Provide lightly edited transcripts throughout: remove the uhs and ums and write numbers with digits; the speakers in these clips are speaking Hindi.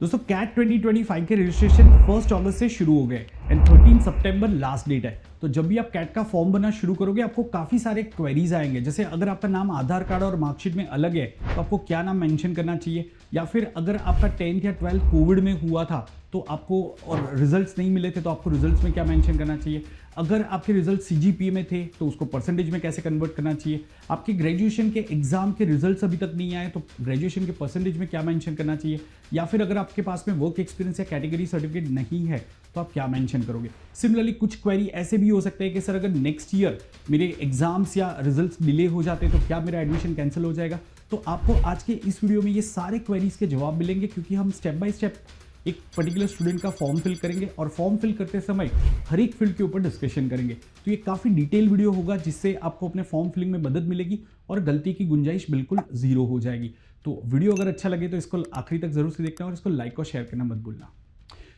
दोस्तों कैट 2025 के रजिस्ट्रेशन 1 अगस्त से शुरू हो गए एंड 13 सितंबर लास्ट डेट है। तो जब भी आप कैट का फॉर्म भरना शुरू करोगे आपको काफ़ी सारे क्वेरीज आएंगे। जैसे अगर आपका नाम आधार कार्ड और मार्कशीट में अलग है तो आपको क्या नाम मेंशन करना चाहिए, या फिर अगर आपका 10th या 12th कोविड में हुआ था तो आपको और रिजल्ट्स नहीं मिले थे तो आपको रिजल्ट्स में क्या मेंशन करना चाहिए, अगर आपके रिजल्ट सीजीपीए में थे तो उसको परसेंटेज में कैसे कन्वर्ट करना चाहिए, आपके ग्रेजुएशन के एग्जाम के रिजल्ट्स अभी तक नहीं आए तो ग्रेजुएशन के परसेंटेज में क्या मेंशन करना चाहिए, या फिर अगर आपके पास में वर्क एक्सपीरियंस या कैटेगरी सर्टिफिकेट नहीं है तो आप क्या मेंशन करोगे। सिमिलरली कुछ क्वेरी ऐसे भी हो सकते हैं कि सर अगर नेक्स्ट ईयर मेरे एग्जाम्स या रिजल्ट्स डिले हो जाते तो क्या मेरा एडमिशन कैंसिल हो जाएगा। तो आपको आज के इस वीडियो में ये सारे क्वेरीज के जवाब मिलेंगे, क्योंकि हम स्टेप बाय स्टेप एक पर्टिकुलर स्टूडेंट का फॉर्म फिल करेंगे और फॉर्म फिल करते समय हर एक फील्ड के ऊपर डिस्कशन करेंगे। तो ये काफ़ी डिटेल वीडियो होगा जिससे आपको अपने फॉर्म फिलिंग में मदद मिलेगी और गलती की गुंजाइश बिल्कुल जीरो हो जाएगी। तो वीडियो अगर अच्छा लगे तो इसको आखिरी तक जरूर से देखना और इसको लाइक और शेयर करना मत भूलना।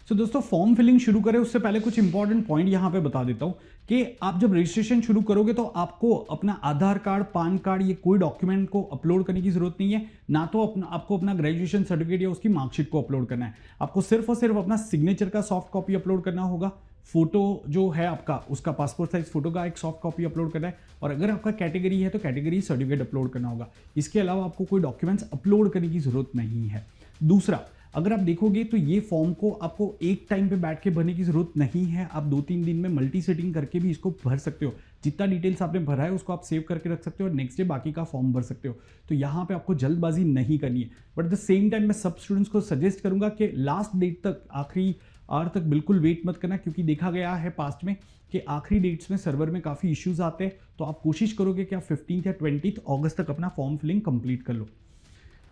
तो दोस्तों फॉर्म फिलिंग शुरू करें उससे पहले कुछ इंपॉर्टेंट पॉइंट यहां पे बता देता हूं कि आप जब रजिस्ट्रेशन शुरू करोगे तो आपको अपना आधार कार्ड, पान कार्ड, ये कोई डॉक्यूमेंट को अपलोड करने की जरूरत नहीं है। ना तो आपको अपना ग्रेजुएशन सर्टिफिकेट या उसकी मार्कशीट को अपलोड करना है। आपको सिर्फ और सिर्फ अपना सिग्नेचर का सॉफ्ट कॉपी अपलोड करना होगा। फोटो जो है आपका उसका पासपोर्ट साइज फोटो का एक सॉफ्ट कॉपी अपलोड करना है, और अगर आपका कैटेगरी है तो कैटेगरी सर्टिफिकेट अपलोड करना होगा। इसके अलावा आपको कोई डॉक्यूमेंट्स अपलोड करने की जरूरत नहीं है। दूसरा, अगर आप देखोगे तो ये फॉर्म को आपको एक टाइम पे बैठ के भरने की जरूरत नहीं है। आप 2-3 दिन में मल्टी सेटिंग करके भी इसको भर सकते हो। जितना डिटेल्स आपने भरा है उसको आप सेव करके रख सकते हो और नेक्स्ट डे बाकी का फॉर्म भर सकते हो। तो यहाँ पे आपको जल्दबाजी नहीं करनी है। But at the same time मैं सब स्टूडेंट्स को सजेस्ट करूंगा कि लास्ट डेट तक, आखिरी आवर तक बिल्कुल वेट मत करना, क्योंकि देखा गया है पास्ट में कि आखिरी डेट्स में सर्वर में काफ़ी इश्यूज आते हैं। तो आप कोशिश करोगे कि आप 15 या 20 अगस्त तक अपना फॉर्म फिलिंग कंप्लीट कर लो।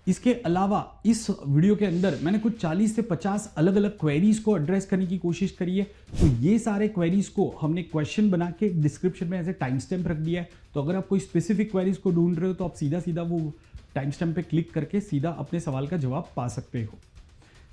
इसके अलावा इस वीडियो के अंदर मैंने कुछ 40 से 50 अलग अलग क्वेरीज को एड्रेस करने की कोशिश करी है। तो ये सारे क्वेरीज को हमने क्वेश्चन बना के डिस्क्रिप्शन में एज ए टाइम स्टैम्प रख दिया है। तो अगर आप कोई स्पेसिफिक क्वेरीज को ढूंढ रहे हो तो आप सीधा सीधा वो टाइम स्टैम्प पे क्लिक करके सीधा अपने सवाल का जवाब पा सकते हो।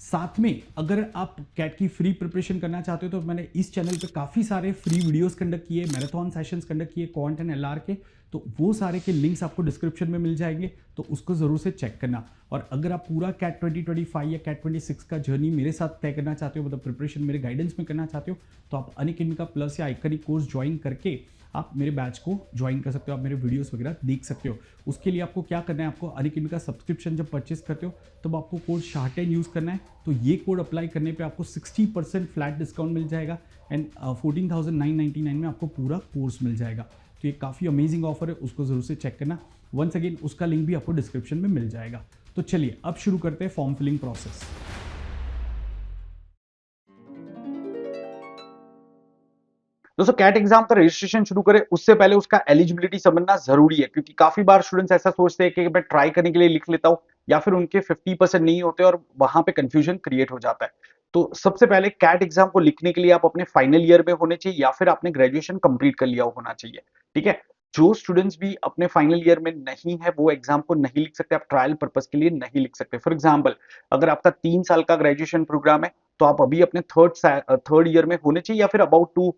साथ में अगर आप कैट की फ्री प्रिपरेशन करना चाहते हो तो मैंने इस चैनल पे काफ़ी सारे फ्री वीडियोस कंडक्ट किए, मैराथन सेशंस कंडक्ट किए क्वांट एंड एलआर के। तो वो सारे के लिंक्स आपको डिस्क्रिप्शन में मिल जाएंगे, तो उसको ज़रूर से चेक करना। और अगर आप पूरा कैट 2025 या कैट 26 का जर्नी मेरे साथ तय करना चाहते हो, मतलब प्रिपरेशन मेरे गाइडेंस में करना चाहते हो, तो आप अनअकैडमी का प्लस या आइकनिक कोर्स ज्वाइन करके आप मेरे बैच को ज्वाइन कर सकते हो। आप मेरे वीडियोस वगैरह देख सकते हो। उसके लिए आपको क्या करना है, आपको अनअकैडमी का सब्सक्रिप्शन जब परचेस करते हो तब आपको कोड शाह10 यूज़ करना है। तो ये कोड अप्लाई करने पे आपको 60% फ्लैट डिस्काउंट मिल जाएगा एंड 14,999 में आपको पूरा कोर्स मिल जाएगा। तो ये काफ़ी अमेजिंग ऑफर है, उसको ज़रूर से चेक करना। वंस अगेन उसका लिंक भी आपको डिस्क्रिप्शन में मिल जाएगा। तो चलिए अब शुरू करते हैं फॉर्म फिलिंग प्रोसेस। दोस्तों कैट एग्जाम का रजिस्ट्रेशन शुरू करें उससे पहले उसका एलिजिबिलिटी समझना जरूरी है, क्योंकि काफी बार स्टूडेंट्स ऐसा सोचते हैं कि मैं ट्राई करने के लिए लिख लेता हूं, या फिर उनके 50% नहीं होते और वहां पे कंफ्यूजन क्रिएट हो जाता है। तो सबसे पहले कैट एग्जाम को लिखने के लिए आप अपने फाइनल ईयर में होने चाहिए या फिर आपने ग्रेजुएशन कंप्लीट कर लिया होना चाहिए। ठीक है। जो स्टूडेंट्स भी अपने फाइनल ईयर में नहीं है वो एग्जाम को नहीं लिख सकते, आप ट्रायल पर्पज के लिए नहीं लिख सकते। फॉर एग्जाम्पल, अगर आपका 3 साल का ग्रेजुएशन प्रोग्राम है तो आप अभी अपने थर्ड ईयर में होने चाहिए या फिर about to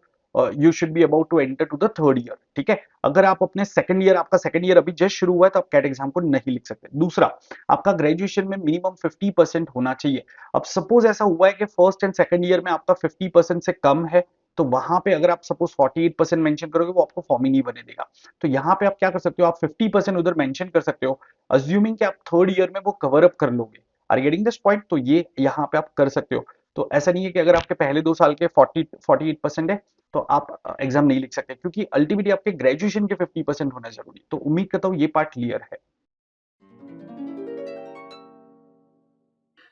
you should be about to enter to the third year. ठीक है। अगर आप अपने सेकंड ईयर, आपका सेकंड ईयर अभी जस्ट शुरू हुआ है तो आप कैट एग्जाम को नहीं लिख सकते। दूसरा, आपका ग्रेजुएशन में मिनिमम 50% होना चाहिए। अब सपोज ऐसा हुआ है कि फर्स्ट एंड सेकंड ईयर में आपका 50% से कम है, तो वहां पे अगर आप सपोज 48% मेंशन करोगे वो आपको फॉर्म ही नहीं बने देगा। तो यहाँ पे आप क्या कर सकते हो, आप 50% उधर मेंशन कर सकते हो, अज्यूमिंग कि आप थर्ड ईयर में वो कवर अप कर लोगे। Are getting this point? तो ये यहाँ पे आप कर सकते हो। तो ऐसा नहीं है कि अगर आपके पहले 2 साल के 48% है तो आप एग्जाम नहीं लिख सकते, क्योंकि अल्टीमेटली आपके ग्रेजुएशन के 50% होना जरूरी। तो उम्मीद करता हूँ ये पार्ट क्लियर है।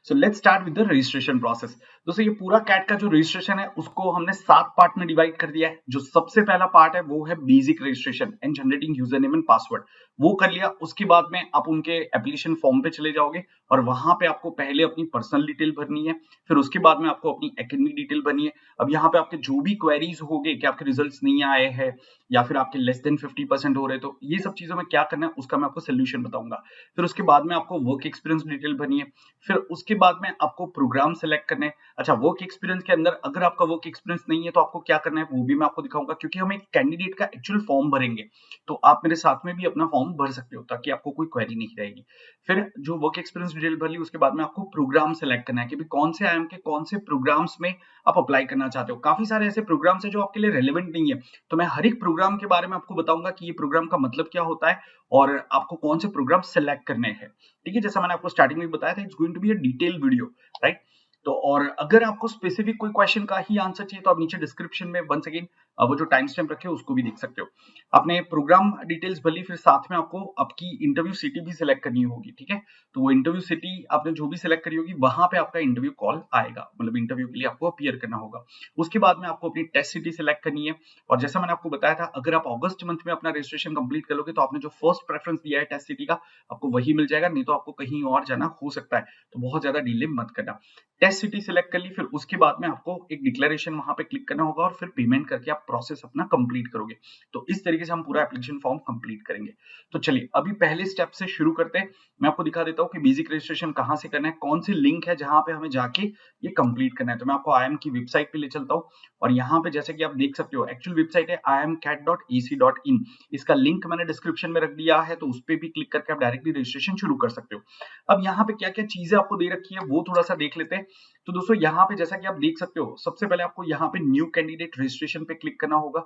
So let's start with the registration process. दोस्तों ये पूरा कैट का जो रजिस्ट्रेशन है उसको हमने 7 पार्ट में डिवाइड कर दिया है। जो सबसे पहला पार्ट है वो है basic registration and generating user name and password. वो कर लिया, उसके बाद में आप उनके एप्लीकेशन फॉर्म पे चले जाओगे और वहां पे आपको पहले अपनी पर्सनल डिटेल भरनी है, फिर उसके बाद में आपको अपनी एकेडमिक डिटेल भरनी है। अब यहाँ पे आपके जो भी क्वेरीज होंगे कि आपके रिजल्ट्स नहीं आए हैं या फिर आपके लेस देन 50% हो रहे, तो ये सब चीजों में क्या करना है उसका मैं आपको सोल्यूशन बताऊंगा। फिर उसके बाद में आपको वर्क एक्सपीरियंस डिटेल भरनी है। फिर उसके उसके बाद में आपको प्रोग्राम सेलेक्ट करना है। अच्छा, वर्क एक्सपीरियंस के अंदर अगर आपका वर्क एक्सपीरियंस नहीं है तो आपको क्या करना है वो भी मैं आपको दिखाऊंगा, क्योंकि हम एक कैंडिडेट का एक्चुअल फॉर्म भरेंगे, तो आप मेरे साथ में भी अपना फॉर्म भर सकते हो ताकि आपको कोई क्वेरी नहीं रहेगी। फिर जो वर्क एक्सपीरियंस डिटेल भर ली, उसके बाद में आपको प्रोग्राम सेलेक्ट करना है कि कौन से आईएम के कौन से प्रोग्राम्स में आप अप्लाई करना चाहते हो। काफी सारे ऐसे प्रोग्राम्स हैं जो आपके लिए रेलेवेंट नहीं है, तो मैं हर एक प्रोग्राम के बारे में आपको बताऊंगा कि ये प्रोग्राम का मतलब क्या होता है और आपको कौन से प्रोग्राम सेलेक्ट करने हैं। ठीक है, जैसा मैंने आपको स्टार्टिंग में बताया था, it's going to be a detail video, right. तो और अगर आपको स्पेसिफिक कोई क्वेश्चन का ही आंसर चाहिए तो आप नीचे डिस्क्रिप्शन में वंस अगेन वो जो टाइम स्टैम्प रखे उसको भी देख सकते हो। आपने प्रोग्राम डिटेल्स भली, फिर साथ में आपको आपकी इंटरव्यू सिटी भी सिलेक्ट करनी होगी। ठीक है, तो वो इंटरव्यू सिटी आपने जो भी सिलेक्ट करी होगी वहां पे आपका इंटरव्यू कॉल आएगा, मतलब इंटरव्यू के लिए आपको अपीयर करना होगा। उसके बाद में आपको अपनी टेस्ट सिटी सिलेक्ट करनी है, और जैसा मैंने आपको बताया था, अगर आप अगस्त मंथ में अपना रजिस्ट्रेशन कंप्लीट कर लोगे तो आपने जो फर्स्ट प्रेफरेंस दिया है टेस्ट सिटी का, आपको वही मिल जाएगा, नहीं तो आपको कहीं और जाना हो सकता है। तो बहुत ज्यादा डिले मत करना। टेस्ट सिटी सिलेक्ट कर ली, फिर उसके बाद में आपको एक डिक्लेरेशन वहां पे क्लिक करना होगा और फिर पेमेंट करके आप प्रोसेस अपना कंप्लीट करोगे। तो इस तरीके से हम पूरा एप्लीकेशन फॉर्म कंप्लीट करेंगे। तो चलिए अभी पहले स्टेप से शुरू करते हैं। मैं आपको दिखा देता हूँ कि बेसिक रजिस्ट्रेशन कहाँ से करना है, कौन सी लिंक है जहां पे हमें जाके ये कंप्लीट करना है। तो मैं आपको आईएम की वेबसाइट पे ले चलता हूँ, और यहाँ पे जैसे कि आप देख सकते हो एक्चुअल वेबसाइट है iamcat.ec.in। इसका लिंक मैंने डिस्क्रिप्शन में रख दिया है, तो उस पर भी क्लिक करके आप डायरेक्टली रजिस्ट्रेशन शुरू कर सकते हो। अब यहाँ पे क्या क्या चीजें आपको दे रखी है वो थोड़ा सा देख लेते हैं। तो दोस्तों यहाँ पे जैसा कि आप देख सकते हो, सबसे पहले आपको यहाँ पे न्यू कैंडिडेट रजिस्ट्रेशन पे क्लिक करना होगा।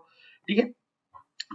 ठीक है,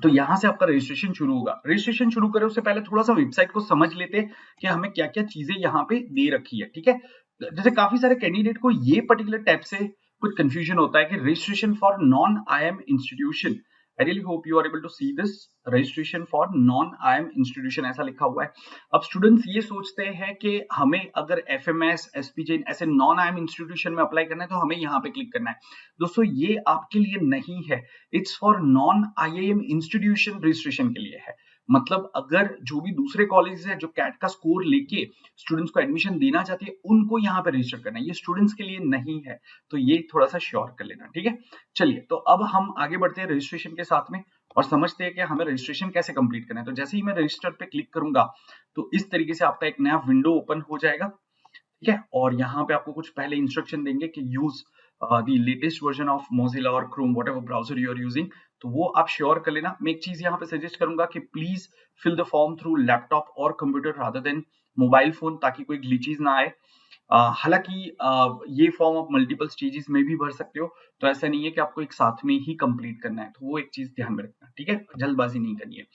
तो यहां से आपका रजिस्ट्रेशन शुरू होगा। रजिस्ट्रेशन शुरू करें उससे पहले थोड़ा सा वेबसाइट को समझ लेते हैं कि हमें क्या क्या चीजें यहाँ पे दे रखी है। ठीक है, जैसे काफी सारे कैंडिडेट को ये पर्टिकुलर टैब से कुछ कंफ्यूजन होता है कि registration for non IIM institution. I really hope you are able to see this, registration for non IIM institution ऐसा लिखा हुआ है। अब स्टूडेंट्स ये सोचते हैं कि हमें अगर एफएमएस, एसपीजे ऐसे नॉन आईएम इंस्टीट्यूशन में अप्लाई करना है तो हमें यहाँ पे क्लिक करना है। दोस्तों ये आपके लिए नहीं है, it's for non IIM institution registration के लिए है। मतलब अगर जो भी दूसरे कॉलेजेस है जो कैट का स्कोर लेके स्टूडेंट्स को एडमिशन देना चाहती है उनको यहाँ पे रजिस्टर करना है, ये स्टूडेंट्स के लिए नहीं है। तो ये थोड़ा सा श्योर कर लेना। ठीक है, चलिए तो अब हम आगे बढ़ते हैं रजिस्ट्रेशन के साथ में और समझते हैं कि हमें रजिस्ट्रेशन कैसे कंप्लीट करना है। तो जैसे ही मैं रजिस्टर पे क्लिक करूंगा तो इस तरीके से आपका एक नया विंडो ओपन हो जाएगा। ठीक है, और यहाँ पे आपको कुछ पहले इंस्ट्रक्शन देंगे कि use the latest version of Mozilla और Chrome, whatever browser you are using, तो वो आप श्योर कर लेना। मैं एक चीज यहाँ पे सजेस्ट करूंगा कि please fill the form through laptop और computer rather than mobile phone, ताकि कोई ग्लिचेस ना आए। हालांकि ये फॉर्म आप मल्टीपल स्टेजेस में भी भर सकते हो, तो ऐसा नहीं है कि आपको एक साथ में ही कंप्लीट करना है, तो वो एक चीज ध्यान में रखना। ठीक है, जल्दबाजी नहीं करनी है।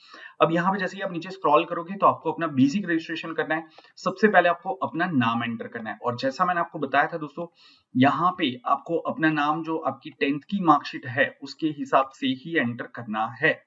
अब यहाँ पे जैसे ही आप नीचे स्क्रॉल करोगे तो आपको अपना बेसिक रजिस्ट्रेशन करना है। सबसे पहले आपको अपना नाम एंटर करना है, और जैसा मैंने आपको बताया था दोस्तों, यहाँ पे आपको अपना नाम जो आपकी 10th की मार्कशीट है उसके हिसाब से ही एंटर करना है।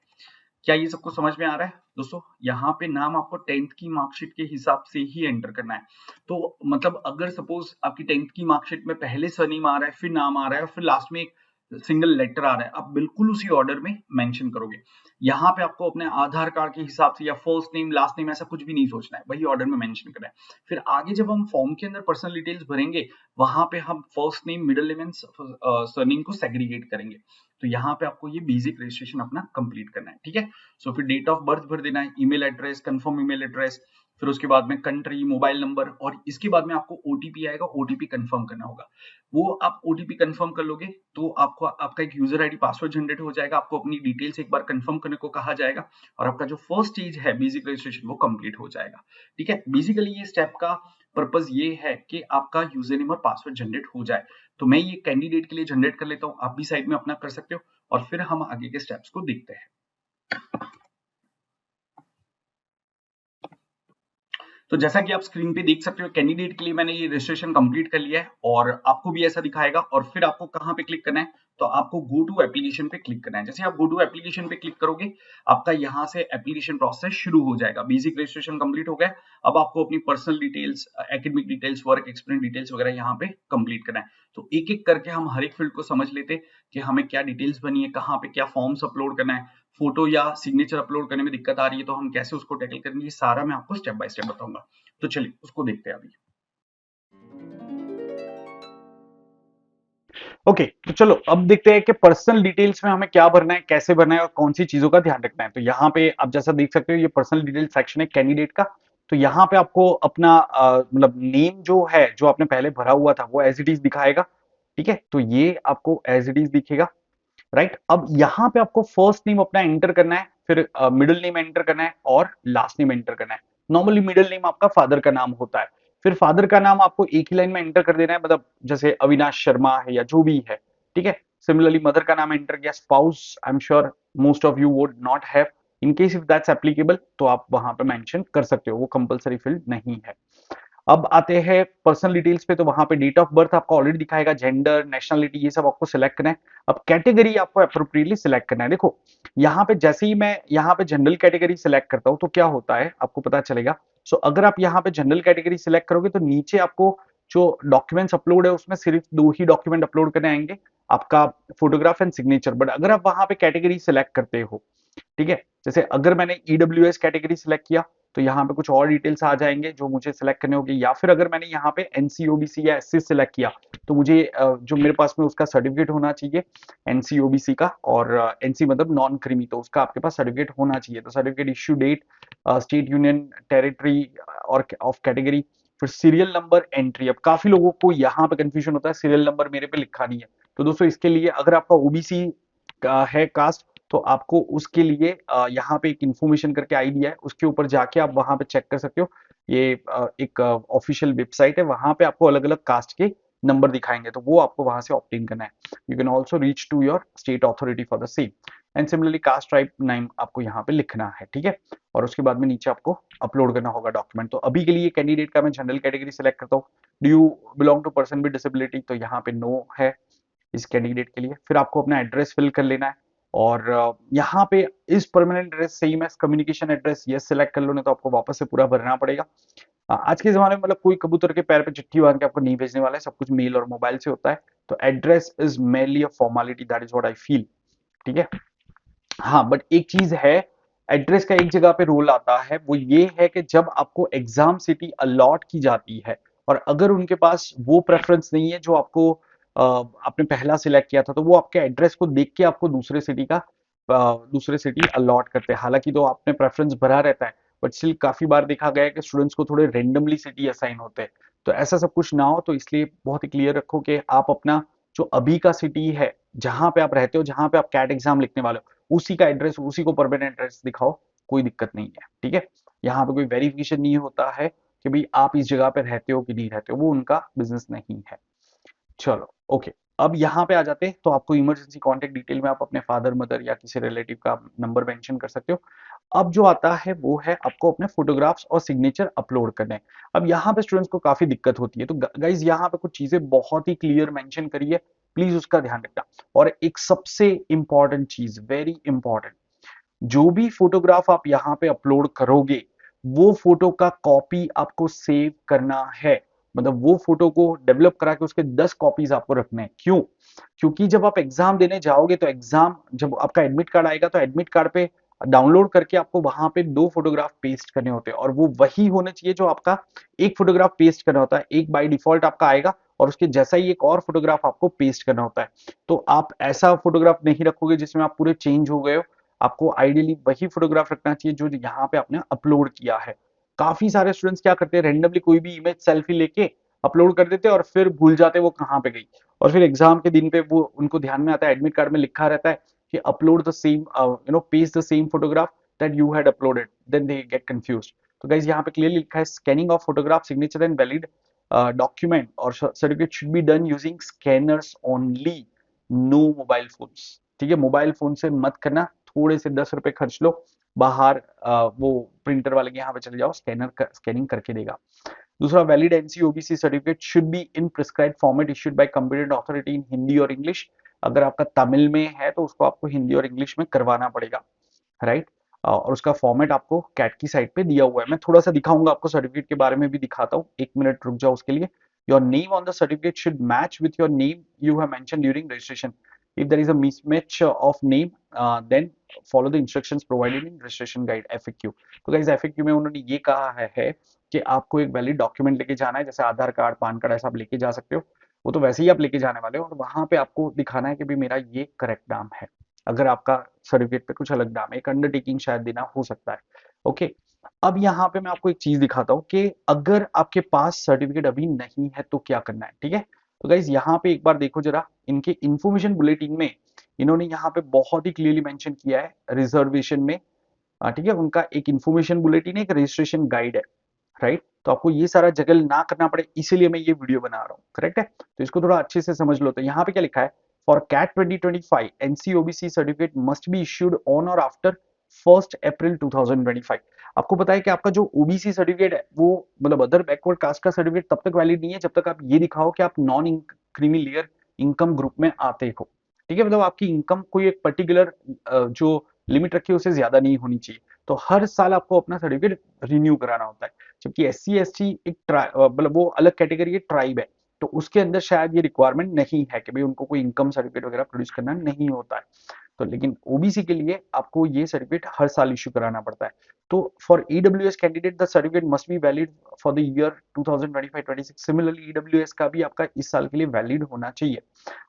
क्या ये सबको समझ में आ रहा है दोस्तों? यहाँ पे नाम आपको 10th की मार्कशीट के हिसाब से ही एंटर करना है। तो मतलब अगर सपोज आपकी 10th की मार्कशीट में पहले सरनेम आ रहा है, फिर नाम आ रहा है और फिर लास्ट में एक सिंगल लेटर आ रहा है, आप बिल्कुल उसी ऑर्डर में मेंशन करोगे। यहाँ पे आपको अपने आधार कार्ड के हिसाब से या फर्स्ट नेम लास्ट नेम ऐसा कुछ भी नहीं सोचना है, वही ऑर्डर में मेंशन करना है। फिर आगे जब हम फॉर्म के अंदर पर्सनल डिटेल्स भरेंगे वहां पे हम first name, middle name and surname को सेग्रीगेट करेंगे। तो यहाँ पे आपको ये बेसिक रजिस्ट्रेशन अपना कंप्लीट करना है। ठीक है, सो फिर डेट ऑफ बर्थ भर देना है, email address, confirm email address, फिर उसके बाद में कंट्री, मोबाइल नंबर, और इसके बाद में आपको ओटीपी आएगा, ओटीपी कंफर्म करना होगा। वो आप ओटीपी कंफर्म कर लोगे तो आपको आपका एक यूजर आईडी पासवर्ड जनरेट हो जाएगा, आपको अपनी डिटेल्स एक बार कंफर्म करने को कहा जाएगा, और आपका जो फर्स्ट स्टेज है बेसिक रजिस्ट्रेशन वो कंप्लीट हो जाएगा। ठीक है, बेसिकली ये स्टेप का पर्पस ये है कि आपका यूजर नेम और पासवर्ड जनरेट हो जाए। तो मैं ये कैंडिडेट के लिए जनरेट कर लेता हूँ, आप भी साइड में अपना कर सकते हो, और फिर हम आगे के स्टेप्स को देखते हैं। तो जैसा कि आप स्क्रीन पे देख सकते हो, कैंडिडेट के लिए मैंने ये रजिस्ट्रेशन कंप्लीट कर लिया है, और आपको भी ऐसा दिखाएगा। और फिर आपको कहाँ पे क्लिक करना है, तो आपको गो टू एप्लीकेशन पे क्लिक करना है। जैसे आप गो टू एप्लीकेशन पे क्लिक करोगे, आपका यहाँ से एप्लीकेशन प्रोसेस शुरू हो जाएगा। बेसिक रजिस्ट्रेशन कंप्लीट हो गया, अब आपको अपनी personal details, academic details, work experience details वगैरह यहाँ पे कंप्लीट करना है। तो एक एक करके हम हर एक फील्ड को समझ लेते कि हमें क्या डिटेल्स बनी है, कहाँ पे क्या फॉर्म्स अपलोड करना है, फोटो या सिग्नेचर अपलोड करने में दिक्कत आ रही है तो हम कैसे उसको टैकल करेंगे, ये सारा मैं आपको स्टेप बाय स्टेप बताऊंगा। तो चलिए उसको देखते हैं अभी। ओके, तो चलो अब देखते हैं कि पर्सनल डिटेल्स में हमें क्या भरना है, कैसे भरना है और कौन सी चीजों का ध्यान रखना है। तो यहाँ पे आप जैसा देख सकते हो ये पर्सनल डिटेल सेक्शन है कैंडिडेट का। तो यहाँ पे आपको अपना मतलब नेम जो है, जो आपने पहले भरा हुआ था, वो एज इट इज दिखाएगा। ठीक है, तो ये आपको एज इट इज दिखेगा। राइट, अब यहाँ पे आपको फर्स्ट नेम अपना एंटर करना है, फिर मिडिल नेम एंटर करना है और लास्ट नेम एंटर करना है। नॉर्मली मिडिल नेम आपका फादर का नाम होता है, फिर फादर का नाम आपको एक ही लाइन में एंटर कर देना है, मतलब जैसे अविनाश शर्मा है या जो भी है। ठीक है, सिमिलरली मदर का नाम एंटर किया, spouse I am sure most of you would not have, in case if that's applicable तो आप वहां पे मेंशन कर सकते हो, वो कंपलसरी फील्ड नहीं है। अब आते हैं पर्सनल डिटेल्स पे, तो वहां पे डेट ऑफ बर्थ आपको ऑलरेडी दिखाएगा, जेंडर, नेशनलिटी, ये सब आपको सिलेक्ट करना है। अब कैटेगरी आपको अप्रोप्रिएटली सिलेक्ट करना है। देखो यहाँ पे जैसे ही मैं यहाँ पे जनरल कैटेगरी सिलेक्ट करता हूँ तो क्या होता है आपको पता चलेगा। सो अगर आप यहाँ पे जनरल कैटेगरी सिलेक्ट करोगे तो नीचे आपको जो डॉक्यूमेंट्स अपलोड है उसमें सिर्फ दो ही डॉक्यूमेंट अपलोड करने आएंगे, आपका फोटोग्राफ एंड सिग्नेचर। बट अगर आप वहां पे कैटेगरी सिलेक्ट करते हो, ठीक है, जैसे अगर मैंने ईडब्ल्यूएस कैटेगरी सिलेक्ट किया तो यहाँ पे कुछ और डिटेल्स आ जाएंगे जो मुझे सिलेक्ट करने होंगे, या फिर अगर मैंने यहाँ पे एनसीओबीसी या एससी सिलेक्ट किया तो मुझे जो मेरे पास में उसका सर्टिफिकेट होना चाहिए एनसीओबीसी का, और एनसी मतलब नॉन क्रीमी, तो उसका आपके पास सर्टिफिकेट होना चाहिए। तो certificate issue date, state, union, territory और ऑफ कैटेगरी, फिर सीरियल नंबर एंट्री। अब काफी लोगों को यहाँ पे कंफ्यूजन होता है, सीरियल नंबर मेरे पे लिखा नहीं है। तो दोस्तों इसके लिए अगर आपका ओबीसी है कास्ट तो आपको उसके लिए यहाँ पे एक इन्फॉर्मेशन करके आई दिया है, उसके ऊपर जाके आप वहां पे चेक कर सकते हो। ये एक ऑफिशियल वेबसाइट है, वहां पे आपको अलग अलग कास्ट के नंबर दिखाएंगे, तो वो आपको वहां से ऑप्टेन करना है। You can also reach to your state authority for the same and similarly caste type नाम आपको यहाँ पे लिखना है। ठीक है, और उसके बाद में नीचे आपको अपलोड करना होगा डॉक्यूमेंट। तो अभी के लिए कैंडिडेट का मैं जनरल कैटेगरी सिलेक्ट करता हूँ। Do you belong to person with disability, तो यहाँ पे नो है इस कैंडिडेट के लिए। फिर आपको अपना एड्रेस फिल कर लेना है, और यहाँ पे इस permanent address same as communication address yes select कर लो, नहीं तो आपको वापस से पूरा भरना पड़ेगा। आज के जमाने में मतलब कोई कबूतर के पैर पे चिट्ठी बांध के आपको नहीं भेजने वाला है, सब कुछ मेल और मोबाइल से होता है। तो address is mainly a formality, that is what I feel. ठीक है, हाँ बट एक चीज है, एड्रेस का एक जगह पे रोल आता है, वो ये है कि जब आपको एग्जाम सिटी अलॉट की जाती है और अगर उनके पास वो प्रेफरेंस नहीं है जो आपको आपने पहला सिलेक्ट किया था, तो वो आपके एड्रेस को देख के आपको दूसरे सिटी अलॉट करते हैं। हालांकि तो आपने प्रेफरेंस भरा रहता है, बट स्टिल काफी बार देखा गया है कि स्टूडेंट्स को थोड़े रेंडमली सिटी असाइन होते हैं। तो ऐसा सब कुछ ना हो, तो इसलिए बहुत ही क्लियर रखो कि आप अपना जो अभी का सिटी है, जहां पे आप रहते हो, जहां पे आप कैट एग्जाम लिखने वाले हो, उसी का एड्रेस, उसी को परमानेंट एड्रेस दिखाओ, कोई दिक्कत नहीं है। ठीक है, यहाँ पे कोई वेरिफिकेशन नहीं होता है कि भाई आप इस जगह पे रहते हो कि नहीं रहते हो, वो उनका बिजनेस नहीं है। चलो ओके, अब यहाँ पे आ जाते हैं, तो आपको इमरजेंसी कॉन्टेक्ट डिटेल में आप अपने फादर, मदर या किसी रिलेटिव का नंबर मेंशन कर सकते हो। अब जो आता है वो है आपको अपने फोटोग्राफ्स और सिग्नेचर अपलोड करने हैं। अब यहाँ पे स्टूडेंट्स को काफी दिक्कत होती है, तो गाइज यहाँ पे कुछ चीजें बहुत ही क्लियर मेंशन करी है, प्लीज उसका ध्यान रखना। और एक सबसे इंपॉर्टेंट चीज, वेरी इंपॉर्टेंट, जो भी फोटोग्राफ आप यहाँ पे अपलोड करोगे वो फोटो का कॉपी आपको सेव करना है। मतलब वो फोटो को डेवलप करा के उसके 10 कॉपीज आपको रखने हैं। क्यों? क्योंकि जब आप एग्जाम देने जाओगे तो एग्जाम जब आपका एडमिट कार्ड आएगा तो एडमिट कार्ड पे डाउनलोड करके आपको वहां पे 2 फोटोग्राफ पेस्ट करने होते हैं, और वो वही होने चाहिए जो आपका एक फोटोग्राफ पेस्ट करना होता है। एक बाय डिफॉल्ट आपका आएगा और उसके जैसा ही एक और फोटोग्राफ आपको पेस्ट करना होता है। तो आप ऐसा फोटोग्राफ नहीं रखोगे जिसमें आप पूरे चेंज हो गए हो। आपको आइडियली वही फोटोग्राफ रखना चाहिए जो यहाँ पे आपने अपलोड किया है। काफी सारे स्टूडेंट्स क्या करते हैं, रेंडमली कोई भी इमेज सेल्फी लेके अपलोड कर देते हैं और फिर भूल जाते हैं वो कहाँ पे गई, और फिर एग्जाम के दिन पे वो उनको ध्यान में आता है, एडमिट कार्ड में लिखा रहता है कि upload the same paste the same photograph that you had uploaded, then they get confused. तो गाइस यहाँ पे क्लियरली लिखा है, scanning of photograph, signature and valid document और certificate should be done using scanners only, no mobile phones. ठीक है, मोबाइल फोन से मत करना, थोड़े से 10 रुपए खर्च लो, बाहर वो प्रिंटर वाले के यहाँ पे चले जाओ, स्कैनिंग करके देगा। दूसरा, valid NC OBC certificate should be in prescribed format issued by competent authority in Hindi और इंग्लिश। अगर आपका तमिल में है तो उसको आपको हिंदी और इंग्लिश में करवाना पड़ेगा, राइट। और उसका फॉर्मेट आपको कैट की साइट पे दिया हुआ है। मैं थोड़ा सा दिखाऊंगा आपको, सर्टिफिकेट के बारे में भी दिखाता हूँ, 1 मिनट रुक जाओ उसके लिए। Your name on the certificate should match with your name you have mention during registration. If there is a mismatch of name then follow the instructions provided in registration guide FAQ. तो गाइस एफएक्यू में उन्होंने ये कहा है कि आपको एक वैलिड डॉक्यूमेंट लेके जाना है, जैसे आधार कार्ड, पान कार्ड, ऐसा आप लेके जा सकते हो। वो तो वैसे ही आप लेके जाने वाले हो, और वहां पे आपको दिखाना है कि भी मेरा ये करेक्ट नाम है। अगर आपका सर्टिफिकेट पे कुछ अलग नाम है, एक अंडरटेकिंग शायद देना हो सकता है। ओके, अब यहाँ पे मैं आपको एक चीज दिखाता हूँ कि अगर आपके पास सर्टिफिकेट अभी नहीं है तो क्या करना है, ठीक है। तो गाइज यहाँ पे एक बार देखो जरा, इनके इंफॉर्मेशन बुलेटिन में इन्होंने यहाँ पे बहुत ही क्लियरली मेंशन किया है रिजर्वेशन में, ठीक है, उनका एक इंफॉर्मेशन बुलेटिन है, एक रजिस्ट्रेशन गाइड है, राइट। तो आपको ये सारा जगल ना करना पड़े, इसीलिए मैं ये वीडियो बना रहा हूँ, करेक्ट है। तो इसको थोड़ा अच्छे से समझ लो। तो यहाँ पे क्या लिखा है, for CAT 2025 NC OBC certificate must be issued on और आफ्टर 1 अप्रैल 2025। आपको पता है कि आपका जो ओबीसी सर्टिफिकेट है वो मतलब अदर बैकवर्ड कास्ट का सर्टिफिकेट तब तक वैलिड नहीं है जब तक आप ये दिखाओ कि आप non creamy layer income group में आते हो, ठीक है। मतलब आपकी इनकम कोई एक पर्टिकुलर जो लिमिट रखी है उससे ज्यादा नहीं होनी चाहिए। तो हर साल आपको अपना सर्टिफिकेट रिन्यू कराना होता है। जबकि एस सी एस टी एक मतलब वो अलग कैटेगरी है, ट्राइब है, तो उसके अंदर शायद ये रिक्वायरमेंट नहीं है कि भाई उनको कोई इनकम सर्टिफिकेट वगैरह प्रोड्यूस करना नहीं होता है। तो लेकिन ओबीसी के लिए आपको ये सर्टिफिकेट हर साल इश्यू कराना पड़ता है। तो for EWS candidate the certificate must be valid for the year 2025-26। Similarly EWS का भी आपका इस साल के लिए वैलिड होना चाहिए।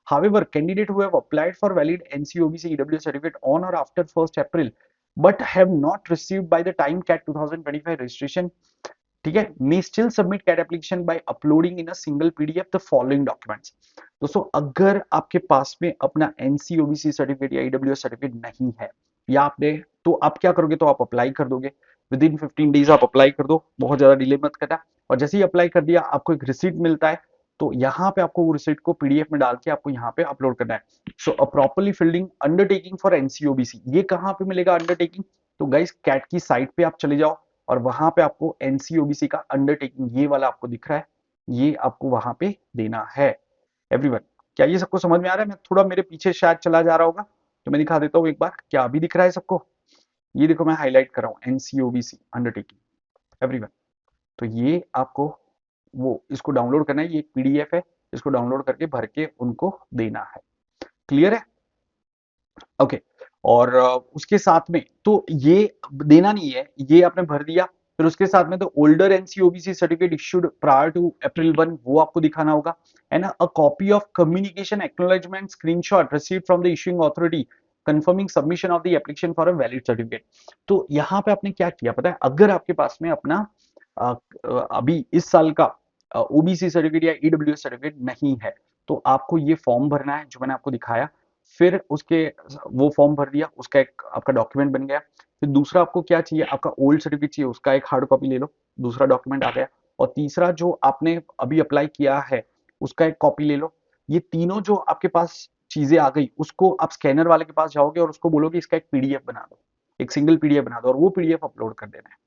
However candidate who have applied for valid NC OBC EWS certificate on और after 1 April but have not received by the time CAT 2025 registration, ठीक है, may still submit CAT application by uploading in a single PDF the following documents। दोस्तों अगर आपके पास में अपना एनसीओबीसी सर्टिफिकेट या ईडब्ल्यूएस सर्टिफिकेट नहीं है या आपने, तो आप क्या करोगे, तो आप अप्लाई कर दोगे विद इन 15 डेज, आप अप्लाई कर दो, बहुत ज्यादा डिले मत करना। और जैसे ही अप्लाई कर दिया आपको एक रिसीट मिलता है, तो यहाँ पे आपको वो रिसीट को पीडीएफ में डाल के आपको यहाँ पे अपलोड करना है। So a properly filled undertaking for NC OBC, ये कहाँ पे मिलेगा अंडरटेकिंग, तो गाइस कैट की साइट पे आप चले जाओ और वहां पे आपको एनसीओबीसी का अंडरटेकिंग ये वाला आपको दिख रहा है, ये आपको वहां पे देना है। एवरीवन, क्या ये सबको समझ में आ रहा है? मैं थोड़ा मेरे पीछे शायद चला जा रहा होगा, तो मैं दिखा देता हूँ एक बार, क्या अभी दिख रहा है सबको? ये देखो मैं हाईलाइट कर रहा हूँ एनसीओबीसी अंडरटेकिंग, एवरीवन। तो ये आपको वो इसको डाउनलोड करना है, ये एक पीडीएफ है, इसको डाउनलोड करके भर के उनको देना है। क्लियर है? ओके। और उसके साथ में तो ये देना नहीं है, ये आपने भर दिया, फिर उसके साथ में तो older NC OBC certificate issued prior to April 1 वो आपको दिखाना होगा, and a copy of communication acknowledgement screenshot received from the issuing authority confirming submission of the application for a valid certificate. तो यहाँ पे आपने क्या किया पता है, अगर आपके पास में अपना अभी इस साल का ओबीसी सर्टिफिकेट या ईडब्ल्यूएस सर्टिफिकेट नहीं है, तो आपको ये फॉर्म भरना है जो मैंने आपको दिखाया, फिर उसके वो फॉर्म भर दिया, उसका एक आपका डॉक्यूमेंट बन गया। फिर दूसरा आपको क्या चाहिए, आपका ओल्ड सर्टिफिकेट चाहिए, उसका एक हार्ड कॉपी ले लो, दूसरा डॉक्यूमेंट आ गया। और तीसरा जो आपने अभी अप्लाई किया है उसका एक कॉपी ले लो। ये तीनों जो आपके पास चीजें आ गई, उसको आप स्कैनर वाले के पास जाओगे और उसको बोलोगे इसका एक पीडीएफ बना दो, एक सिंगल पीडीएफ बना दो, और वो पीडीएफ अपलोड कर देना है।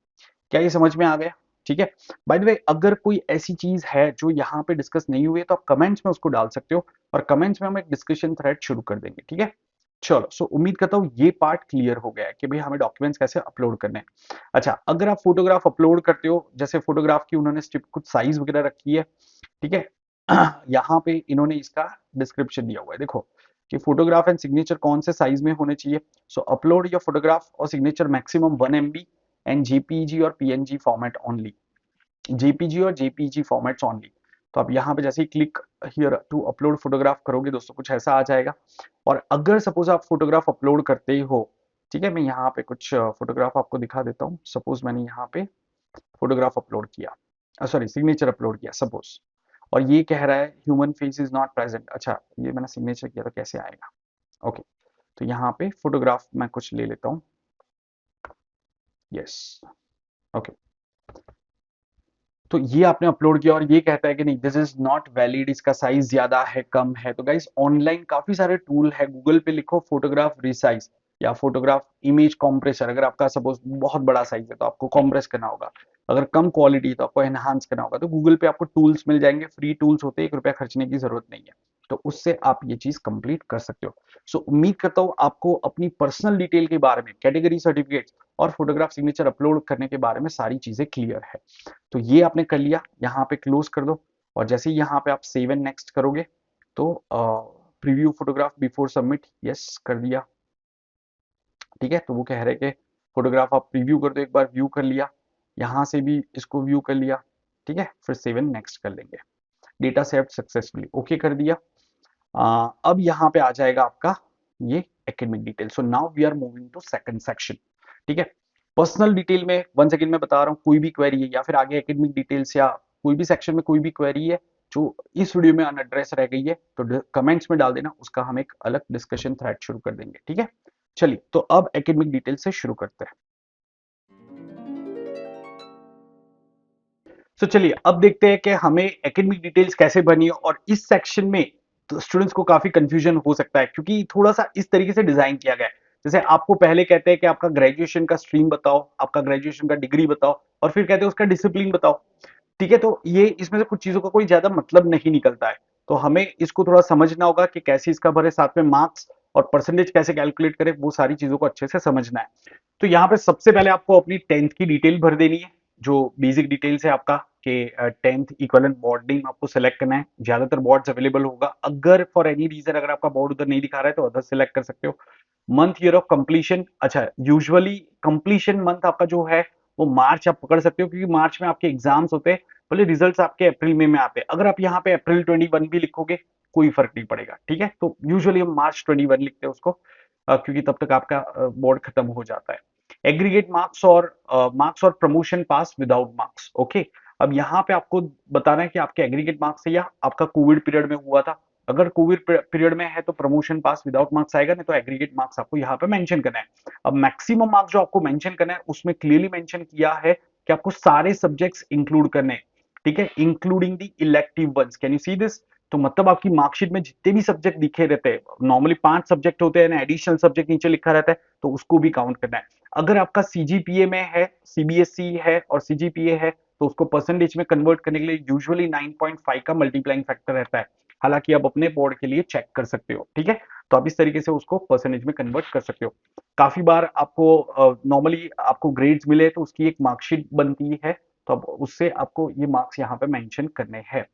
क्या ये समझ में आ गया? ठीक है। बाय द वे, अगर कोई ऐसी चीज है जो यहाँ पे डिस्कस नहीं हुई है तो आप कमेंट्स में उसको डाल सकते हो, और कमेंट्स में हम एक डिस्कशन थ्रेड शुरू कर देंगे, ठीक है। चलो, सो उम्मीद करता हूँ ये पार्ट क्लियर हो गया है कि भाई हमें डॉक्यूमेंट्स कैसे अपलोड करने हैं। अच्छा, अगर आप फोटोग्राफ अपलोड करते हो, जैसे फोटोग्राफ की उन्होंने स्ट्रिप कुछ साइज वगैरह रखी है, ठीक है। यहाँ पे इन्होंने इसका डिस्क्रिप्शन दिया हुआ है, देखो कि फोटोग्राफ एंड सिग्नेचर कौन से साइज में होने चाहिए। सो अपलोड योर फोटोग्राफ और signature maximum 1 MB and JPG और पीएनजी फॉर्मेट ओनली, जेपीजी और जेपीजी फॉर्मेट्स ओनली। तो आप यहाँ पे जैसे ही click here to upload photograph करोगे दोस्तों, कुछ ऐसा आ जाएगा। और अगर सपोज आप फोटोग्राफ अपलोड करते हो, ठीक है, मैं यहाँ पे कुछ फोटोग्राफ आपको दिखा देता हूँ। सपोज मैंने यहाँ पे फोटोग्राफ अपलोड किया, सॉरी सिग्नेचर अपलोड किया सपोज, और ये कह रहा है human face is not present. अच्छा, ये मैंने सिग्नेचर किया तो कैसे आएगा? ओके, तो यहाँ पे फोटोग्राफ मैं कुछ ले लेता हूँ, यस, ओके। तो ये आपने अपलोड किया और ये कहता है कि नहीं, दिस इज नॉट वैलिड, इसका साइज ज्यादा है, कम है। तो गाइस ऑनलाइन काफी सारे टूल है, गूगल पे लिखो फोटोग्राफ रिसाइज या फोटोग्राफ इमेज कॉम्प्रेसर। अगर आपका सपोज बहुत बड़ा साइज है तो आपको कॉम्प्रेस करना होगा, अगर कम क्वालिटी तो आपको एनहांस करना होगा। तो गूगल पे आपको टूल्स मिल जाएंगे, फ्री टूल्स होते हैं, 1 रुपया खर्चने की जरूरत नहीं है। तो उससे आप ये चीज कंप्लीट कर सकते हो। सो उम्मीद करता हूँ आपको अपनी पर्सनल डिटेल के बारे में, कैटेगरी सर्टिफिकेट और फोटोग्राफ सिग्नेचर अपलोड करने के बारे में सारी चीजें क्लियर है। तो ये आपने कर लिया, यहाँ पे क्लोज कर दो। और जैसे ही यहाँ पे आप सेव एंड नेक्स्ट करोगे तो preview photograph before submit, yes कर दिया, ठीक है। तो वो कह रहे कि फोटोग्राफ आप प्रीव्यू कर दो, एक बार व्यू कर लिया, यहाँ से भी इसको व्यू कर लिया, ठीक है, फिर सेव एंड नेक्स्ट कर लेंगे। डेटा सेव सक्सेसफुली, ओके कर दिया। अब यहाँ पे आ जाएगा आपका ये academic detail. So now we are moving to second section, ठीक है। पर्सनल डिटेल में वंस अगेन मैं बता रहा हूँ, कोई भी क्वेरी है या फिर आगे एकेडमिक डिटेल्स या कोई भी सेक्शन में कोई भी क्वेरी है जो इस वीडियो में अनएड्रेस रह गई है तो कमेंट्स में डाल देना, उसका हम एक अलग डिस्कशन थ्रेड शुरू कर देंगे। ठीक है, चलिए तो अब एकेडमिक डिटेल से शुरू करते हैं। तो चलिए अब देखते हैं कि हमें एकेडमिक डिटेल्स कैसे भरनी है, और इस सेक्शन में तो स्टूडेंट्स को काफी कंफ्यूजन हो सकता है क्योंकि थोड़ा सा इस तरीके से डिजाइन किया गया है। जैसे आपको पहले कहते हैं कि आपका ग्रेजुएशन का स्ट्रीम बताओ, आपका ग्रेजुएशन का डिग्री बताओ, और फिर कहते हैं उसका डिसिप्लिन बताओ। ठीक है, तो ये इसमें से कुछ चीजों का कोई ज्यादा मतलब नहीं निकलता है, तो हमें इसको थोड़ा समझना होगा कि कैसे इसका भरे, साथ में मार्क्स और परसेंटेज कैसे कैलकुलेट करें, वो सारी चीजों को अच्छे से समझना है। तो यहाँ पे सबसे पहले आपको अपनी 10th की डिटेल भर देनी है, जो बेसिक डिटेल्स है आपका कि 10th इक्विवेलेंट बोर्ड नेम आपको सेलेक्ट करना है। ज्यादातर बोर्ड्स अवेलेबल होगा, अगर फॉर एनी रीजन अगर आपका बोर्ड उधर नहीं दिखा रहा है तो अदर सेलेक्ट कर सकते हो। मंथ ईयर ऑफ कंप्लीशन, अच्छा यूजुअली कंप्लीशन मंथ आपका जो है वो मार्च आप पकड़ सकते हो, क्योंकि मार्च में आपके एग्जाम्स होते हैं, भले रिजल्ट्स आपके अप्रैल में आते हैं। अगर आप यहाँ पे अप्रैल 21 भी लिखोगे कोई फर्क नहीं पड़ेगा। ठीक है, तो यूजुअली हम मार्च 21 लिखते हैं उसको, क्योंकि तब तक आपका बोर्ड खत्म हो जाता है। एग्रीगेट मार्क्स और प्रमोशन पास विदाउट मार्क्स। ओके, अब यहाँ पे आपको बताना है कि आपके एग्रीगेट मार्क्स है या आपका कोविड पीरियड में हुआ था। अगर कोविड पीरियड में है तो प्रमोशन पास विदाउट मार्क्स आएगा, नहीं तो एग्रीगेट मार्क्स आपको यहाँ पे मेंशन करना है। अब मैक्सिमम मार्क्स जो आपको मेंशन करना है उसमें क्लियरली मेंशन किया है कि आपको सारे सब्जेक्ट्स इंक्लूड करने हैं। ठीक है, including the elective ones, can you see this? तो मतलब आपकी मार्कशीट में जितने भी सब्जेक्ट दिखे रहते हैं, नॉर्मली 5 सब्जेक्ट होते हैं ना, एडिशनल सब्जेक्ट नीचे लिखा रहता है, तो उसको भी काउंट करना है। अगर आपका सीजीपीए में है, सीबीएसई है और सीजीपीए है, तो उसको परसेंटेज में कन्वर्ट करने के लिए यूजुअली 9.5 का मल्टीप्लाइंग फैक्टर रहता है। हालांकि आप अपने बोर्ड के लिए चेक कर सकते हो। ठीक है, तो आप इस तरीके से उसको परसेंटेज में कन्वर्ट कर सकते हो। काफी बार आपको नॉर्मली आपको ग्रेड्स मिले तो उसकी एक मार्कशीट बनती है, तो अब उससे आपको ये मार्क्स यहाँ पे मेंशन करने हैं।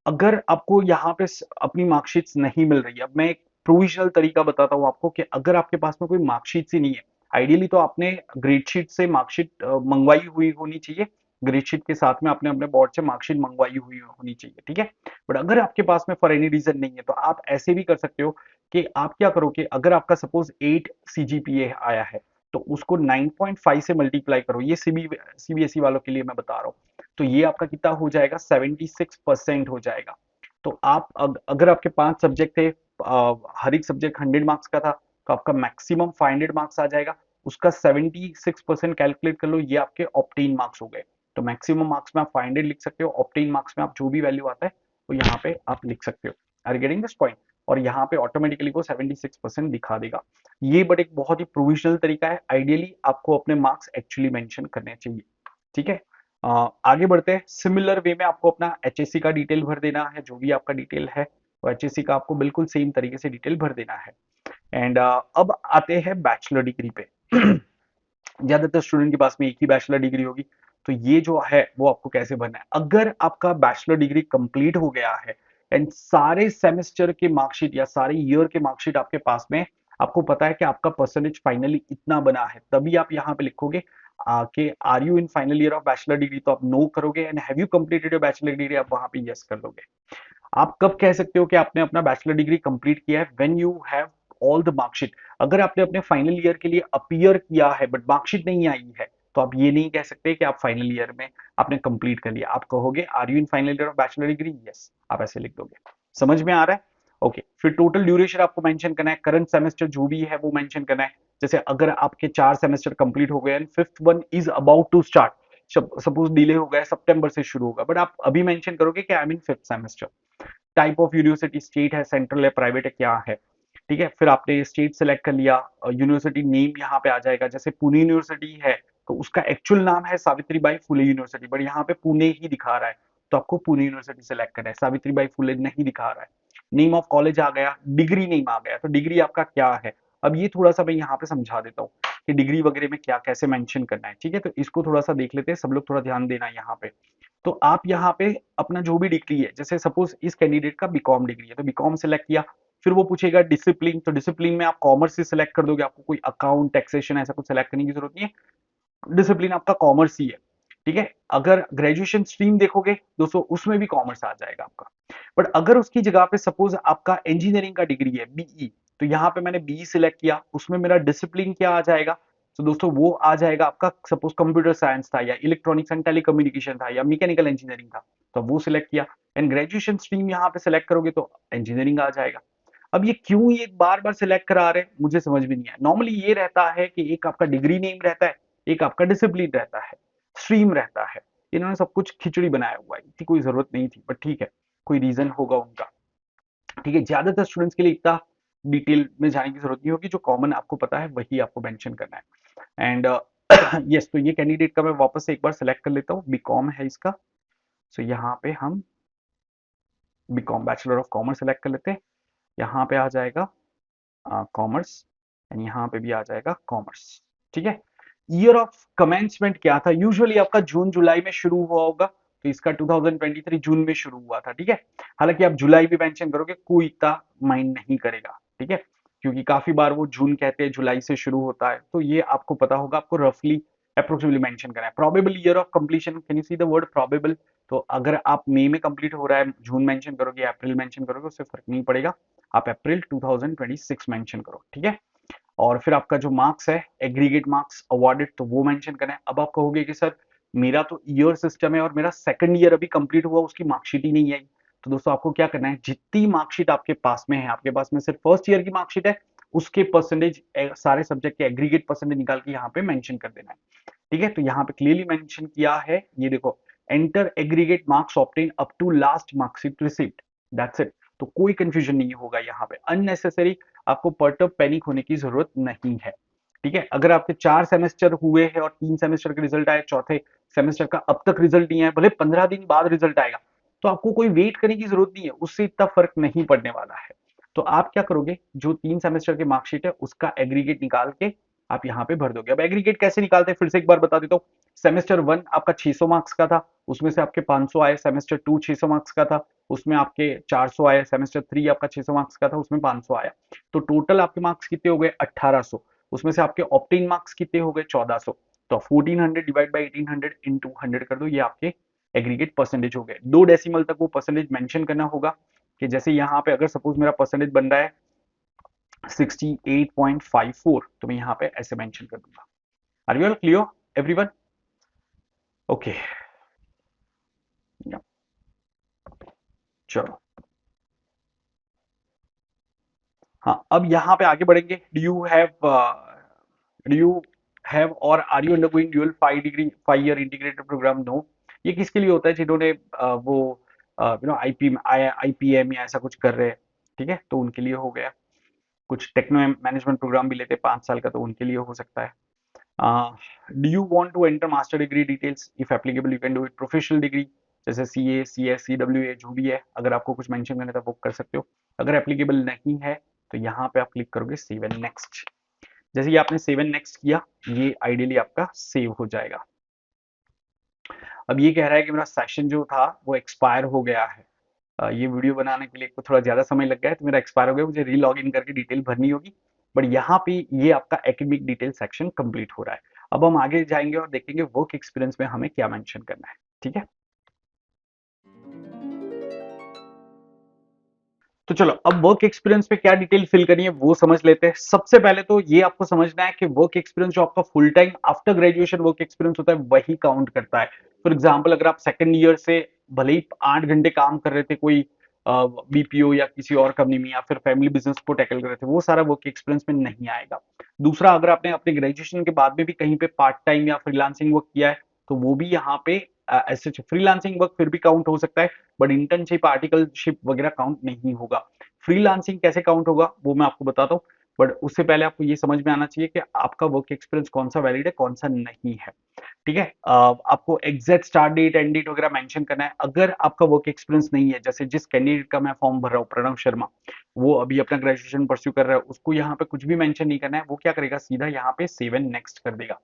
अगर आपको यहाँ पे अपनी मार्कशीट्स नहीं मिल रही है, अब मैं एक प्रोविजनल तरीका बताता हूँ आपको कि अगर आपके पास में कोई मार्कशीट ही नहीं है, आइडियली तो आपने ग्रेडशीट से मार्कशीट मंगवाई हुई होनी चाहिए, ग्रेडशीट के साथ में आपने अपने बोर्ड से मार्कशीट मंगवाई हुई होनी चाहिए। ठीक है, बट अगर आपके पास में फॉर एनी रीजन नहीं है तो आप ऐसे भी कर सकते हो कि आप क्या करो कि अगर आपका सपोज 8 सीजीपीए आया है तो उसको 9.5 से मल्टीप्लाई करो, ये सीबीएसई वालों के लिए मैं बता रहा हूँ, तो ये आपका कितना हो जाएगा, 76% हो जाएगा। तो आप अगर आपके 5 सब्जेक्ट थे, हर एक सब्जेक्ट 100 मार्क्स का था, तो आपका मैक्सिमम 500 मार्क्स आ जाएगा। उसका 76% कैलकुलेट कर लो, ये आपके ऑप्टेन मार्क्स हो गए। तो मैक्सिमम मार्क्स में आप 500 लिख सकते हो, ऑप्टेन मार्क्स में आप जो भी वैल्यू आता है वो यहाँ पे आप लिख सकते हो। Are getting this point? और यहाँ पे ऑटोमेटिकली वो 76% दिखा देगा। ये बट एक बहुत ही प्रोविजनल तरीका है, आइडियली आपको अपने मार्क्स एक्चुअली मेंशन करने चाहिए। ठीक है, आगे बढ़ते हैं। सिमिलर वे में आपको अपना एचएससी का डिटेल भर देना है, जो भी आपका डिटेल है वो एचएससी का आपको बिल्कुल सेम तरीके से डिटेल भर देना है। एंड अब आते हैं बैचलर डिग्री पे। ज्यादातर स्टूडेंट के पास में एक ही बैचलर डिग्री होगी, तो ये जो है वो आपको कैसे भरना है। अगर आपका बैचलर डिग्री कंप्लीट हो गया है एंड सारे सेमेस्टर के मार्कशीट या सारे ईयर के मार्कशीट आपके पास में, आपको पता है कि आपका परसेंटेज फाइनली इतना बना है, तभी आप यहाँ पे लिखोगे कि are you in final year of bachelor degree, तो आप नो करोगे, and have you completed your bachelor degree, आप वहां पे यस कर दोगे। आप कब कह सकते हो कि आपने अपना बैचलर डिग्री कंप्लीट किया है? When you have all the marksheet. अगर आपने अपने फाइनल ईयर के लिए अपीयर किया है बट मार्कशीट नहीं आई है, तो आप ये नहीं कह सकते कि आप फाइनल ईयर में आपने कंप्लीट कर लिया। आप कहोगे are you in final year of bachelor degree, yes, आप ऐसे लिख दोगे। समझ में आ रहा है? ओके, फिर टोटल ड्यूरेशन आपको मेंशन करना है, करंट सेमेस्टर जो भी है वो मेंशन करना है। जैसे अगर आपके 4 सेमेस्टर कंप्लीट हो गए and fifth one is about to start, suppose delay हो गया, सितंबर से शुरू होगा, बट आप अभी मेंशन करोगे कि I am in fifth semester. Type of university, state है, सेंट्रल है, प्राइवेट है, क्या है। ठीक है, फिर आपने स्टेट सेलेक्ट कर लिया, यूनिवर्सिटी नेम यहाँ पे आ जाएगा। जैसे पुणे यूनिवर्सिटी है तो उसका एक्चुअल नाम है सावित्रीबाई फुले यूनिवर्सिटी, बट यहाँ पे पुणे ही दिखा रहा है, तो आपको पुणे यूनिवर्सिटी सेलेक्ट करना है, सावित्रीबाई फुले नहीं दिखा रहा है। नेम ऑफ कॉलेज आ गया, डिग्री नेम आ गया, तो डिग्री आपका क्या है। अब ये थोड़ा सा मैं यहाँ पे समझा देता हूँ कि डिग्री वगैरह में क्या कैसे मेंशन करना है। ठीक है, तो इसको थोड़ा सा देख लेते हैं, सब लोग थोड़ा ध्यान देना यहाँ पे। तो आप यहाँ पे अपना जो भी डिग्री है, जैसे सपोज इस कैंडिडेट का बीकॉम डिग्री है तो बीकॉम सेलेक्ट किया, फिर वो पूछेगा डिसिप्लिन, तो डिसिप्लिन में आप कॉमर्स से सिलेक्ट कर दोगे, आपको कोई अकाउंट टैक्सेशन ऐसा कुछ सेलेक्ट करने की जरूरत नहीं है, डिसिप्लिन आपका कॉमर्स ही है। ठीक है, अगर ग्रेजुएशन स्ट्रीम देखोगे दोस्तों उसमें भी कॉमर्स आ जाएगा आपका, बट अगर उसकी जगह पे सपोज आपका इंजीनियरिंग का डिग्री है बीई, तो यहाँ पे मैंने बीई सिलेक्ट किया, उसमें मेरा डिसिप्लिन क्या आ जाएगा, तो दोस्तों वो आ जाएगा आपका, सपोज कंप्यूटर साइंस था या इलेक्ट्रॉनिक्स एंड टेलीकम्युनिकेशन था या मैकेनिकल इंजीनियरिंग था, तो वो सिलेक्ट किया एंड ग्रेजुएशन स्ट्रीम यहाँ पे सिलेक्ट करोगे तो इंजीनियरिंग आ जाएगा। अब ये क्यों ये बार बार सिलेक्ट करा रहे हैं मुझे समझ में नहीं आया। नॉर्मली ये रहता है कि एक आपका डिग्री नेम रहता है, एक आपका डिसिप्लिन रहता है, स्ट्रीम रहता है। इन्होंने सब कुछ खिचड़ी बनाया हुआ है, इतनी कोई जरूरत नहीं थी, बट ठीक है, कोई रीजन होगा उनका। ठीक है, ज्यादातर स्टूडेंट्स के लिए इतना डिटेल में जाने की जरूरत नहीं होगी, जो कॉमन आपको पता है वही आपको मेंशन करना है। एंड यस, तो ये कैंडिडेट का मैं वापस से एक बार सेलेक्ट कर लेता हूँ, बीकॉम है इसका। सो यहाँ पे हम BCom bachelor of commerce select कर लेते हैं। यहाँ पे आ जाएगा कॉमर्स एंड यहाँ पे भी आ जाएगा कॉमर्स। ठीक है, ईयर ऑफ कमेंसमेंट क्या था, यूजुअली आपका जून जुलाई में शुरू हुआ होगा, तो इसका 2023 जून में शुरू हुआ था। ठीक है, हालांकि आप जुलाई भी मेंशन करोगे कोई इतना माइंड नहीं करेगा। ठीक है, क्योंकि काफी बार वो जून कहते हैं जुलाई से शुरू होता है, तो ये आपको पता होगा, आपको रफली अप्रोक्सीमेटली मेंशन करना है। Probable year of completion, can you see the word probable, तो अगर आप मई में कंप्लीट हो रहा है, जून मेंशन करोगे, अप्रैल मेंशन करोगे, उससे फर्क नहीं पड़ेगा, आप अप्रैल 2026 मेंशन करो। ठीक है, और फिर आपका जो मार्क्स है, एग्रीगेट मार्क्स अवॉर्डेड, तो वो मेंशन करना है। अब आप कहोगे कि सर मेरा तो ईयर सिस्टम है और मेरा सेकंड ईयर अभी कंप्लीट हुआ, उसकी मार्कशीट ही नहीं आई, तो दोस्तों आपको क्या करना है, जितनी मार्कशीट आपके पास में है, आपके पास में सिर्फ फर्स्ट ईयर की मार्कशीट है, उसके परसेंटेज, सारे सब्जेक्ट के एग्रीगेट परसेंटेज निकाल के यहाँ पे मेंशन कर देना है। ठीक है, तो यहाँ पे क्लियरली मेंशन किया है, ये देखो, enter aggregate marks obtain up to last marksheet received, that's it. तो कोई कंफ्यूजन नहीं होगा यहाँ पे, अननेसेसरी आपको पर्टर्ब पैनिक होने की जरूरत नहीं है। ठीक है, अगर आपके 4 सेमेस्टर हुए हैं और 3 सेमेस्टर के रिजल्ट आए, चौथे सेमेस्टर का अब तक रिजल्ट नहीं आया, भले 15 दिन बाद रिजल्ट आएगा, तो आपको कोई वेट करने की जरूरत नहीं है, उससे इतना फर्क नहीं पड़ने वाला है। तो आप क्या करोगे, जो 3 सेमेस्टर की मार्कशीट है उसका एग्रीगेट निकाल के आप यहाँ पे भर दोगे। अब एग्रीगेट कैसे निकालते हैं फिर से एक बार बता देता हूँ। सेमेस्टर 1 आपका 600 मार्क्स का था, उसमें से आपके 500 आए, सेमेस्टर 2 600 मार्क्स का था, उसमें आपके 400 आए, सेमेस्टर 3 आपका 600 मार्क्स का था, उसमें 500 आया, तो टोटल आपके मार्क्स कितने हो गए, 1800। उसमें से आपके ऑप्टेन मार्क्स कितने हो गए, 1400। तो 1400 डिवाइड बाई 1800 इंटू 100 कर दो, ये आपके एग्रीगेट परसेंटेज हो गए। 2 डेसिमल तक वो परसेंटेज मेंशन करना होगा, कि जैसे यहाँ पे अगर सपोज मेरा परसेंटेज बन रहा है 68.54, तो मैं यहाँ पे ऐसे मेंशन कर दूंगा। Are you all clear everyone? Okay, चलो, हाँ, अब यहाँ पे आगे बढ़ेंगे। डू यू हैव और are you undergoing dual 5 year integrated program? No. ये किसके लिए होता है, जिन्होंने वो आईपीएम या ऐसा कुछ कर रहे हैं। ठीक है, तो उनके लिए हो गया। कुछ टेक्नो मैनेजमेंट प्रोग्राम भी लेते हैं 5 साल का, तो उनके लिए हो सकता है। Do you want to enter master degree details? If applicable you can do it. Professional degree जैसे सीए, सीएस, सीडब्ल्यूए जो भी है, अगर आपको कुछ मेंशन करना है तो वो कर सकते हो। अगर एप्लीकेबल नहीं है तो यहाँ पे आप क्लिक करोगे सेव एंड नेक्स्ट। जैसे ही आपने सेव एंड नेक्स्ट किया, ये आइडियली आपका सेव हो जाएगा। अब ये कह रहा है कि मेरा सेशन जो था वो एक्सपायर हो गया है। ये वीडियो बनाने के लिए थोड़ा ज्यादा समय लग गया है, तो मेरा एक्सपायर हो गया, मुझे री लॉग इन करके डिटेल भरनी होगी। बट यहाँ पे ये आपका एकेडमिक डिटेल सेक्शन कंप्लीट हो रहा है। अब हम आगे जाएंगे और देखेंगे वर्क एक्सपीरियंस में हमें क्या मेंशन करना है। ठीक है, तो चलो अब वर्क एक्सपीरियंस पे क्या डिटेल फिल करनी है वो समझ लेते हैं। सबसे पहले तो ये आपको समझना है कि वर्क एक्सपीरियंस जो आपका full time after graduation work experience होता है वही काउंट करता है। फॉर एग्जाम्पल, अगर आप सेकंड ईयर से भले ही 8 घंटे काम कर रहे थे कोई बीपीओ या किसी और कंपनी में, या फिर फैमिली बिजनेस को टैकल कर रहे थे, वो सारा वर्क एक्सपीरियंस में नहीं आएगा। दूसरा, अगर आपने अपने ग्रेजुएशन के बाद में भी कहीं पे पार्ट टाइम या फ्रीलांसिंग वर्क किया है, तो वो भी यहाँ पे ऐसे फ्रीलांसिंग वर्क फिर भी काउंट हो सकता है, बट इंटर्नशिप, आर्टिकलशिप वगैरह काउंट नहीं होगा। फ्रीलांसिंग कैसे काउंट होगा वो मैं आपको बताता हूँ, बट उससे पहले आपको ये समझ में आना चाहिए कि आपका वर्क एक्सपीरियंस कौन सा वैलिड है, कौन सा नहीं है। ठीक है, आपको exact start date, and date वगैरह मेंशन करना है। अगर आपका वर्क एक्सपीरियंस नहीं है, जैसे जिस कैंडिडेट का मैं फॉर्म भर रहा हूँ, प्रणव शर्मा, वो अभी अपना ग्रेजुएशन परस्यू कर रहा है, उसको यहाँ पे कुछ भी मेंशन नहीं करना है। वो क्या करेगा, सीधा यहाँ पे सेव एंड नेक्स्ट कर देगा।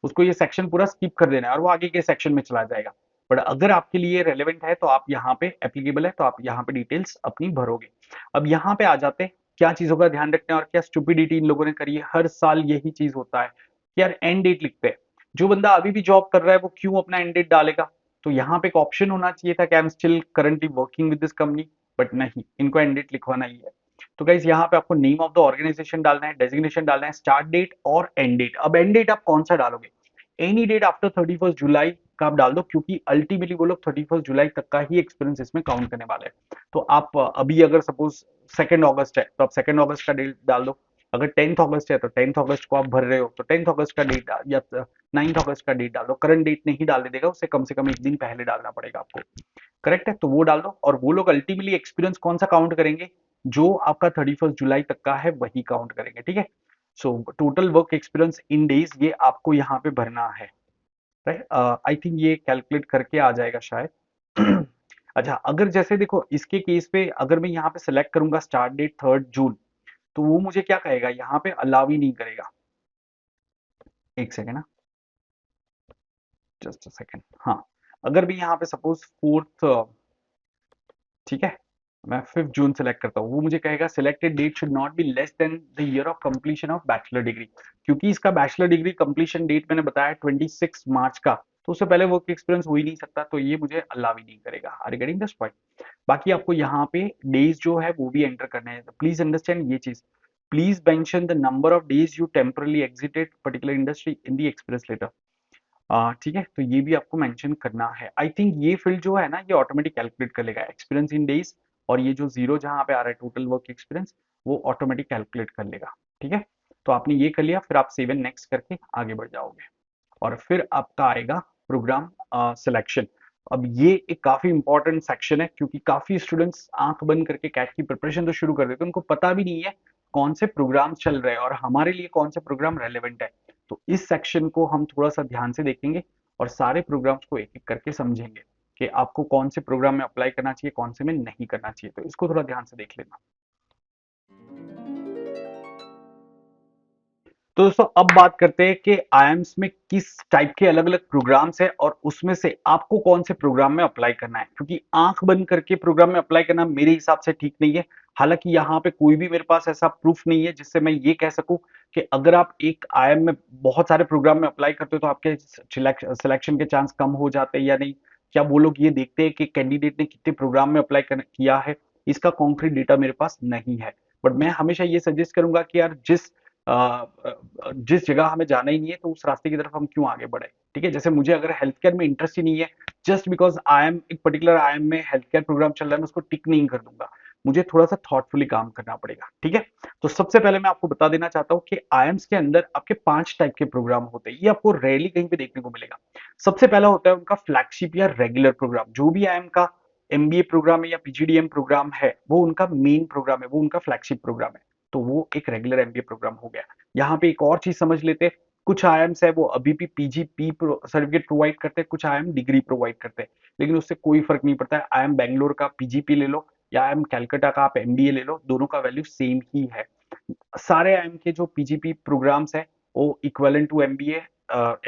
उसको ये सेक्शन पूरा स्किप कर देना है और वो आगे के सेक्शन में चला जाएगा। बट अगर आपके लिए रेलेवेंट है तो आप यहाँ पे एप्लीकेबल है तो आप यहाँ पे डिटेल्स अपनी भरोगे। अब यहाँ पे आ जाते हैं, क्या चीजों का ध्यान रखना है और क्या स्टुपिडिटी इन लोगों ने करी है। हर साल यही चीज होता है कि यार एंड डेट लिखते हैं। जो बंदा अभी भी जॉब कर रहा है वो क्यों अपना एंड डेट डालेगा? तो यहाँ पे एक ऑप्शन होना चाहिए था कि I am still currently working with this company, but नहीं, इनको एंड डेट लिखवाना ही है। तो गाइस यहाँ पे आपको नेम ऑफ द ऑर्गेनाइजेशन डालना है, डेजिग्नेशन डालना है, स्टार्ट डेट और एंड डेट। अब एंड डेट आप कौन सा डालोगे? एनी डेट आफ्टर 31 जुलाई का आप डाल दो, क्योंकि अल्टीमेटली वो लोग 31 जुलाई तक का ही एक्सपीरियंस इसमें काउंट करने वाले हैं। तो आप अभी अगर सपोज 2 अगस्त है तो आप 2 अगस्त का डेट डाल दो। अगर 10 अगस्त है तो 10 अगस्त को आप भर रहे हो तो 10 अगस्त का डेट या 9 अगस्त का डेट डाल दो। करंट डेट नहीं डालने देगा, उससे कम से कम एक दिन पहले डालना पड़ेगा आपको। करेक्ट है, तो वो डाल दो। और वो लोग अल्टीमेटली एक्सपीरियंस कौन सा काउंट करेंगे? जो आपका 31 जुलाई तक का है वही काउंट करेंगे, ठीक है। So total work experience in days ये आपको यहाँ पे भरना है, राइट। आई थिंक ये कैलकुलेट करके आ जाएगा शायद। अच्छा, अगर जैसे देखो इसके केस पे अगर मैं यहाँ पे सिलेक्ट करूंगा स्टार्ट डेट 3 जून, तो वो मुझे क्या कहेगा? यहाँ पे अलाउ ही नहीं करेगा। एक सेकेंड ना, जस्ट अ सेकेंड। हाँ, अगर भी यहाँ पे सपोज 4, ठीक है, मैं 5 जून सेलेक्ट करता हूँ, वो मुझे कहेगा selected date should not be less than the year of completion of bachelor degree. क्योंकि इसका बैचलर डिग्री कंप्लीशन डेट मैंने बताया 26 मार्च का, तो उससे पहले वर्क एक्सपीरियंस हो ही नहीं सकता, तो ये मुझे अलाउ ही नहीं करेगा। Are you getting this point? बाकी आपको यहाँ पे डेज जो है वो भी एंटर करने हैं। प्लीज अंडरस्टैंड ये चीज। Please mention the number of days you temporarily exited particular industry in the experience letter. ठीक है, तो ये भी आपको मेंशन करना है। आई थिंक ये फील्ड जो है ना, ये ऑटोमेटिक कैलकुलेट कर लेगा एक्सपीरियंस इन डेज, और ये जो जीरो जहां पे आ रहा है टोटल वर्क एक्सपीरियंस, वो ऑटोमेटिक कैलकुलेट कर लेगा। ठीक है, तो आपने ये कर लिया, फिर आप सेव एंड नेक्स्ट करके आगे बढ़ जाओगे, और फिर आपका आएगा प्रोग्राम सिलेक्शन। अब ये एक काफी इंपॉर्टेंट सेक्शन है, क्योंकि काफी स्टूडेंट्स आंख बंद करके कैट की प्रिपरेशन तो शुरू कर देते हैं, उनको पता भी नहीं है कौन से प्रोग्राम चल रहे हैं और हमारे लिए कौन से प्रोग्राम रेलेवेंट है। तो इस सेक्शन को हम थोड़ा सा ध्यान से देखेंगे और सारे प्रोग्राम्स को एक एक करके समझेंगे कि आपको कौन से प्रोग्राम में अप्लाई करना चाहिए, कौन से में नहीं करना चाहिए। तो इसको थोड़ा ध्यान से देख लेना। तो दोस्तों अब बात करते हैं कि आईएम्स में किस टाइप के अलग अलग प्रोग्राम्स है और उसमें से आपको कौन से प्रोग्राम में अप्लाई करना है, क्योंकि आंख बंद करके प्रोग्राम में अप्लाई करना मेरे हिसाब से ठीक नहीं है। हालांकि यहाँ पे कोई भी मेरे पास ऐसा प्रूफ नहीं है जिससे मैं ये कह सकूं कि अगर आप एक आईएम में बहुत सारे प्रोग्राम में अप्लाई करते हो तो आपके सिलेक्शन के चांस कम हो जाते हैं या नहीं। क्या वो लोग ये देखते हैं कि कैंडिडेट ने कितने प्रोग्राम में अप्लाई किया है? इसका कॉन्क्रीट डेटा मेरे पास नहीं है। बट मैं हमेशा ये सजेस्ट करूंगा कि यार जिस जगह हमें जाना ही नहीं है तो उस रास्ते की तरफ हम क्यों आगे बढ़े। ठीक है, जैसे मुझे अगर हेल्थ केयर में इंटरेस्ट ही नहीं है, जस्ट बिकॉज आई एम एक पर्टिकुलर आई एम में हेल्थ केयर प्रोग्राम चल रहा है, मैं उसको टिक नहीं कर दूंगा। मुझे थोड़ा सा थॉटफुली काम करना पड़ेगा। ठीक है, तो सबसे पहले मैं आपको बता देना चाहता हूँ कि आईएम्स के अंदर आपके 5 टाइप के प्रोग्राम होते हैं। ये आपको रेयरली कहीं पे देखने को मिलेगा। सबसे पहला होता है उनका फ्लैगशिप या रेगुलर प्रोग्राम। जो भी आईएम का एमबीए प्रोग्राम है या पीजीडीएम प्रोग्राम है, वो उनका मेन प्रोग्राम है, वो उनका फ्लैगशिप प्रोग्राम है। तो वो एक रेगुलर एमबीए प्रोग्राम हो गया। यहाँ पे एक और चीज समझ लेते हैं, कुछ आईएम्स है वो अभी भी पीजीपी सर्टिफिकेट प्रोवाइड करते हैं, कुछ आईएम डिग्री प्रोवाइड करते हैं, लेकिन उससे कोई फर्क नहीं पड़ता है। आईएम बैंगलोर का पीजीपी ले लो या आईएम कैलकाटा का आप एमबीए ले लो, दोनों का वैल्यू सेम ही है। सारे आईएम के जो पीजीपी प्रोग्राम्स है वो इक्वलेंट टू एमबीए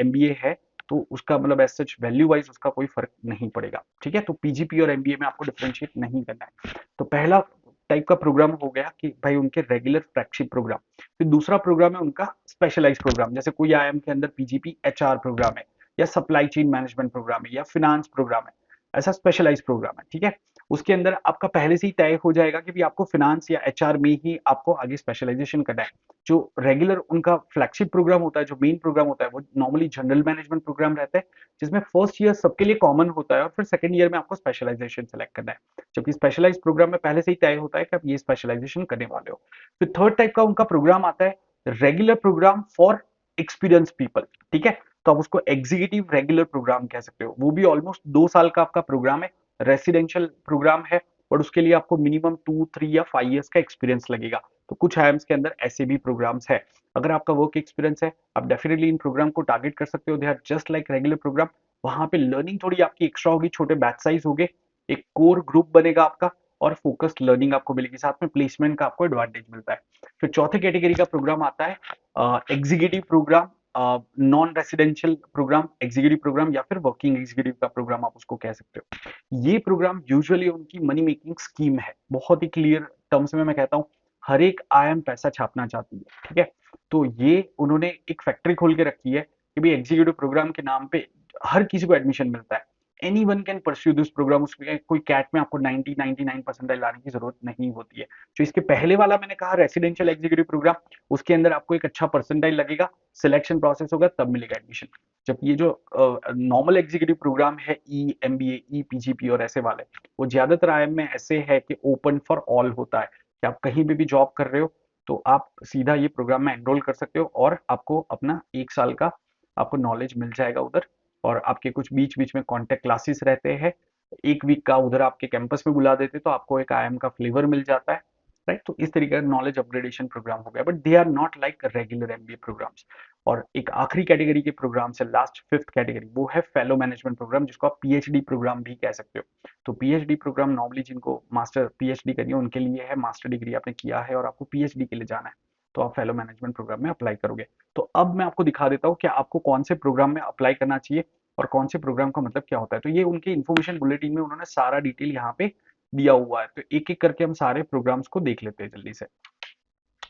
एमबीए है, तो उसका मतलब एज सच वैल्यू वाइज उसका कोई फर्क नहीं पड़ेगा। ठीक है, तो पीजीपी और एमबीए में आपको डिफरेंशिएट नहीं करना है। तो पहला टाइप का प्रोग्राम हो गया कि भाई उनके रेगुलर फ्लैगशिप प्रोग्राम। फिर दूसरा प्रोग्राम है उनका स्पेशलाइज्ड प्रोग्राम, जैसे कोई आईएम के अंदर पीजीपी एचआर प्रोग्राम है या सप्लाई चेन मैनेजमेंट प्रोग्राम है या फिनांस प्रोग्राम है, ऐसा स्पेशलाइज्ड प्रोग्राम है। ठीक है, उसके अंदर आपका पहले से ही तय हो जाएगा कि भी आपको फिनांस या एचआर में ही आपको आगे स्पेशलाइजेशन करना है। जो रेगुलर उनका फ्लैगशिप प्रोग्राम होता है, जो मेन प्रोग्राम होता है, वो नॉर्मली जनरल मैनेजमेंट प्रोग्राम रहता है, जिसमें फर्स्ट ईयर सबके लिए कॉमन होता है और फिर सेकंड ईयर में आपको स्पेशलाइजेशन सेलेक्ट करना है। जबकि स्पेशलाइज्ड प्रोग्राम में पहले से ही तय होता है कि आप ये स्पेशलाइजेशन करने वाले हो। फिर थर्ड टाइप का उनका प्रोग्राम आता है regular program for experience people. ठीक है, तो आप उसको एग्जीक्यूटिव रेगुलर प्रोग्राम कह सकते हो। वो भी ऑलमोस्ट 2 साल का आपका प्रोग्राम है, रेसिडेंशियल प्रोग्राम है, और उसके लिए आपको मिनिमम 2, 3 या 5 ईयर्स का एक्सपीरियंस लगेगा। तो कुछ आईएम्स के अंदर ऐसे भी प्रोग्राम्स है। अगर आपका वर्क एक्सपीरियंस है, आप डेफिनेटली इन प्रोग्राम को टारगेट कर सकते हो। They are just like regular program. वहां पे लर्निंग थोड़ी आपकी एक्स्ट्रा होगी, छोटे बैच साइज होंगे, एक कोर ग्रुप बनेगा आपका, और फोकस्ड लर्निंग आपको मिलेगी, साथ में प्लेसमेंट का आपको एडवांटेज मिलता है। फिर चौथे कैटेगरी का प्रोग्राम आता है executive program, non residential program, executive program या फिर वर्किंग एग्जीक्यूटिव का प्रोग्राम आप उसको कह सकते हो। ये प्रोग्राम यूजुअली उनकी मनी मेकिंग स्कीम है। बहुत ही क्लियर टर्म्स में मैं कहता हूँ, हर एक आईएम पैसा छापना चाहती है। ठीक है, तो ये उन्होंने एक फैक्ट्री खोल के रखी है कि भाई एग्जीक्यूटिव प्रोग्राम के नाम पे हर किसी को एडमिशन मिलता है। Anyone can pursue this program. उसमें कोई कैट में आपको 90 99 परसेंटाइल लाने की जरूरत नहीं होती है। जो इसके पहले वाला मैंने कहा रेसिडेंशियल एग्जीक्यूटिव प्रोग्राम, उसके अंदर आपको एक अच्छा परसेंटाइल लगेगा, सिलेक्शन प्रोसेस होगा, तब मिलेगा एडमिशन। जब ये जो नॉर्मल एग्जीक्यूटिव प्रोग्राम है, ई एमबीए, ई पीजीपी और ऐसे वाले, वो ज्यादातर आईएम में ऐसे है कि ओपन फॉर ऑल होता है कि आप कहीं पे भी जॉब कर रहे हो तो आप सीधा ये प्रोग्राम में एनरोल कर सकते हो और आपको अपना 1 साल का आपको नॉलेज मिल जाएगा उधर। और आपके कुछ बीच बीच में कॉन्टेक्ट क्लासेस रहते हैं, 1 वीक का उधर आपके कैंपस में बुला देते तो आपको एक आईएम का फ्लेवर मिल जाता है, राइट। तो इस तरीके का नॉलेज अपग्रेडेशन प्रोग्राम हो गया, but they are not like regular MBA programs. और एक आखिरी कैटेगरी के प्रोग्राम से, लास्ट 5th कैटेगरी, वो है फेलो मैनेजमेंट प्रोग्राम, जिसको आप पीएचडी प्रोग्राम भी कह सकते हो। तो पीएचडी प्रोग्राम नॉर्मली जिनको मास्टर पीएचडी करनी है उनके लिए है, मास्टर डिग्री आपने किया है और आपको पीएचडी के लिए जाना है तो आप फेलो मैनेजमेंट प्रोग्राम में अप्लाई करोगे। तो अब मैं आपको दिखा देता हूँ कि आपको कौन से प्रोग्राम में अप्लाई करना चाहिए और कौन से प्रोग्राम का मतलब क्या होता है। तो ये उनके इन्फॉर्मेशन बुलेटिन में उन्होंने सारा डिटेल यहाँ पे दिया हुआ है, तो एक एक करके हम सारे प्रोग्राम्स को देख लेते हैं जल्दी से,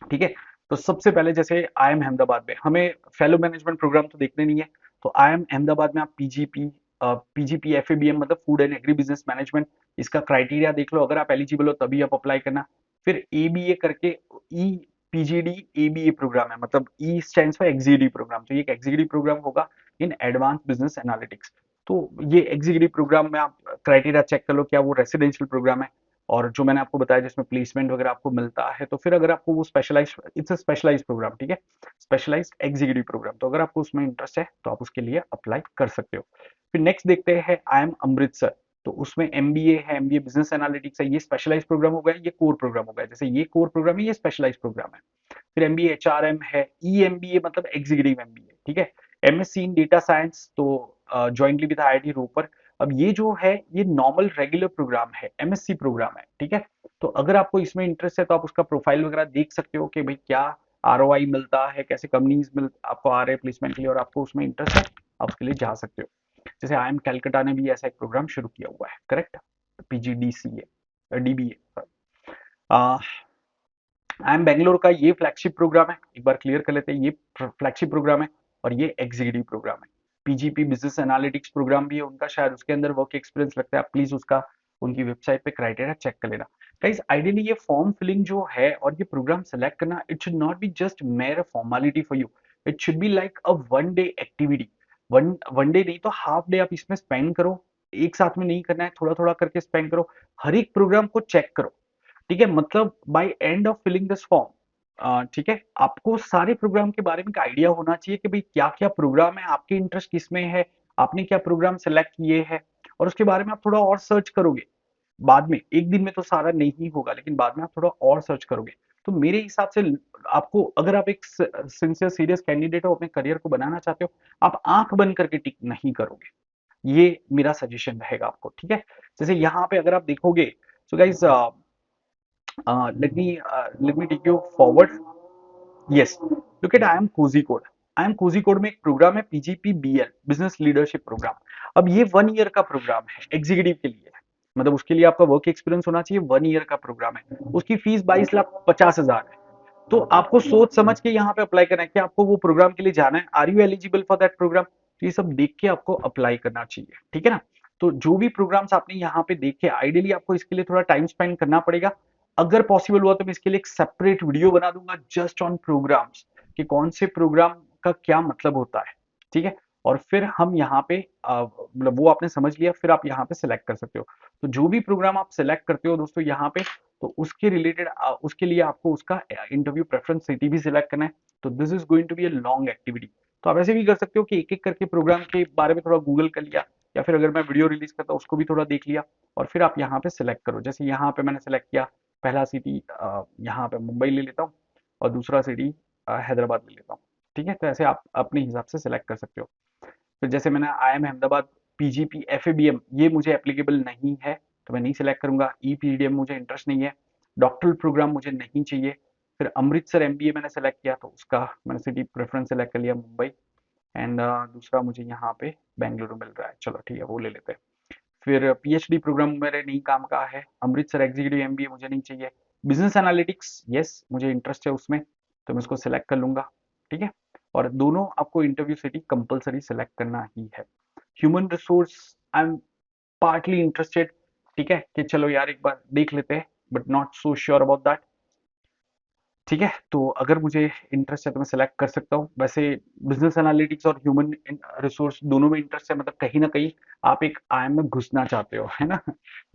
ठीक है। तो सबसे पहले जैसे आईएम अहमदाबाद में हमें फेलो मैनेजमेंट प्रोग्राम तो देखने नहीं है, तो आईएम अहमदाबाद में आप पीजीपी एफएबीएम मतलब food and agri business management, इसका क्राइटेरिया देख लो, अगर आप एलिजिबल हो तभी आप अप्लाई करना। फिर एबीए करके ई पीजीडी एबीए प्रोग्राम है, मतलब E stands for executive program, तो ये एक एग्जीक्यूटिव प्रोग्राम होगा इन एडवांस बिजनेस एनालिटिक्स। तो ये एग्जीक्यूटिव प्रोग्राम में आप क्राइटेरिया चेक कर लो क्या वो रेसिडेंशियल प्रोग्राम है, और जो मैंने आपको बताया जिसमें प्लेसमेंट वगैरह आपको मिलता है। तो फिर अगर आपको वो specialize, it's a specialize program, ठीक है, स्पेशलाइज्ड एग्जीक्यूटिव प्रोग्राम, तो अगर आपको उसमें इंटरेस्ट है तो आप उसके लिए अप्लाई कर सकते हो। फिर नेक्स्ट देखते हैं आईएम अमृतसर, तो उसमें एमबीए है, एमबीए बिजनेस एनालिटिक्स है, ये स्पेशलाइज प्रोग्राम हो गया, ये कोर प्रोग्राम हो गया। जैसे ये कोर प्रोग्राम है, ये स्पेशलाइज प्रोग्राम है। फिर एमबीए एचआरएम है, ई एमबीए मतलब एग्जीक्यूटिव एमबीए, ठीक है। एमएससी इन डेटा साइंस, तो जॉइंटली विद आईआईटी रोपर। अब ये जो है ये नॉर्मल रेगुलर प्रोग्राम है, एमएससी प्रोग्राम है, ठीक है। तो अगर आपको इसमें इंटरेस्ट है तो आप उसका प्रोफाइल वगैरह देख सकते हो कि भाई क्या आरओआई मिलता है, कैसे कंपनीज मिल आपको आ रहे हैं प्लेसमेंट के लिए, और आपको उसमें इंटरेस्ट है आप उसके लिए जा सकते हो। जैसे आईएम कैलकाटा ने भी ऐसा एक प्रोग्राम शुरू किया हुआ है, correct, PGDCA DBA. IIM Bangalore का ये फ्लैगशिप प्रोग्राम है, एक बार क्लियर कर लेते हैं, ये फ्लैगशिप प्रोग्राम है और ये एग्जीक्यूटिव प्रोग्राम है। पीजीपी बिजनेस एनालिटिक्स प्रोग्राम भी है उनका, शायद उसके अंदर वर्क एक्सपीरियंस लगता है, आप प्लीज उसका उनकी वेबसाइट पे क्राइटेरिया चेक कर लेना। गाइस आइडियली ये फॉर्म फिलिंग जो है और ये प्रोग्राम सेलेक्ट करना, it should not be just mayor formality for you, it should be like a one day activity. One day नहीं तो हाफ डे आप इसमें स्पेंड करो, एक साथ में नहीं करना है, थोड़ा थोड़ा करके स्पेंड करो, हर एक प्रोग्राम को चेक करो, ठीक है। मतलब by end of filling this form, ठीक है, आपको सारे प्रोग्राम के बारे में एक आइडिया होना चाहिए कि भाई क्या क्या प्रोग्राम है, आपके इंटरेस्ट किसमें है, आपने क्या प्रोग्राम सेलेक्ट किए हैं, और उसके बारे में आप थोड़ा और सर्च करोगे। बाद में एक दिन में तो सारा नहीं होगा, लेकिन बाद में आप थोड़ा और सर्च करोगे। तो मेरे हिसाब से आपको, अगर आप एक सिंसियर सीरियस कैंडिडेट हो, अपने करियर को बनाना चाहते हो, आप आंख बंद करके टिक नहीं करोगे, ये मेरा सजेशन रहेगा आपको, ठीक है। जैसे यहाँ पे अगर आप देखोगे, so guys let me take you forward. Yes, look at I am Cozy Code. I am Cozy Code में एक प्रोग्राम है PGP BL, business leadership program. अब ये 1 ईयर का प्रोग्राम है, एग्जीक्यूटिव के लिए है, मतलब उसके लिए आपका वर्क एक्सपीरियंस होना चाहिए, 1 ईयर का प्रोग्राम है। उसकी फीस 22,50,000 है। तो आपको सोच समझ के यहाँ पे अप्लाई करना है कि आपको वो प्रोग्राम के लिए जाना है, are you eligible for that program, तो ये सब देख के आपको अप्लाई करना चाहिए, ठीक है ना। तो जो भी प्रोग्राम्स आपने यहाँ पे देखे, आइडियली आपको इसके लिए थोड़ा टाइम स्पेंड करना पड़ेगा। अगर पॉसिबल हुआ तो मैं इसके लिए एक सेपरेट वीडियो बना दूंगा जस्ट ऑन प्रोग्राम्स, कि कौन से प्रोग्राम का क्या मतलब होता है, ठीक है। और फिर हम यहाँ पे मतलब वो आपने समझ लिया, फिर आप यहाँ पे सिलेक्ट कर सकते हो। तो जो भी प्रोग्राम आप सिलेक्ट करते हो दोस्तों यहाँ पे, तो उसके रिलेटेड उसके लिए आपको उसका इंटरव्यू प्रेफरेंस सिटी भी सिलेक्ट करना है। तो this is going to be a long activity. तो आप ऐसे भी कर सकते हो कि एक एक करके प्रोग्राम के बारे में थोड़ा गूगल कर लिया, या फिर अगर मैं वीडियो रिलीज करता हूँ उसको भी थोड़ा देख लिया, और फिर आप यहाँ पे सिलेक्ट करो। जैसे यहाँ पे मैंने सेलेक्ट किया, पहला सिटी यहाँ पे मुंबई ले लेता हूँ, और दूसरा सिटी हैदराबाद ले लेता हूँ, ठीक है। तो ऐसे आप अपने हिसाब से सिलेक्ट कर सकते हो। फिर जैसे मैंने आईएम अहमदाबाद पीजीपी एफएबीएम, ये मुझे एप्लीकेबल नहीं है तो मैं नहीं सिलेक्ट करूंगा। ईपीडीएम मुझे इंटरेस्ट नहीं है, डॉक्टरल प्रोग्राम मुझे नहीं चाहिए। फिर अमृतसर एमबीए मैंने सेलेक्ट किया, तो उसका मैंने सिटी प्रेफरेंस सेलेक्ट कर लिया मुंबई, एंड दूसरा मुझे यहाँ पे बेंगलुरु मिल रहा है, चलो ठीक है वो ले लेते हैं। फिर पीएचडी प्रोग्राम मेरे नहीं काम का है, अमृतसर एग्जीक्यूटिव एमबीए मुझे नहीं चाहिए। बिजनेस एनालिटिक्स यस मुझे इंटरेस्ट है उसमें, तो मैं उसको सिलेक्ट कर लूंगा, ठीक है। और दोनों आपको इंटरव्यू सिटी कंपलसरी सिलेक्ट करना ही है। Human resource, I am partly interested, ठीक है, कि चलो यार एक बार देख लेते हैं, but not so sure about that. ठीक है, तो अगर मुझे इंटरेस्ट है तो मैं सेलेक्ट कर सकता हूँ। वैसे बिजनेस एनालिटिक्स और ह्यूमन रिसोर्स दोनों में इंटरेस्ट है, मतलब कहीं ना कहीं आप एक आईएम में घुसना चाहते हो, है ना।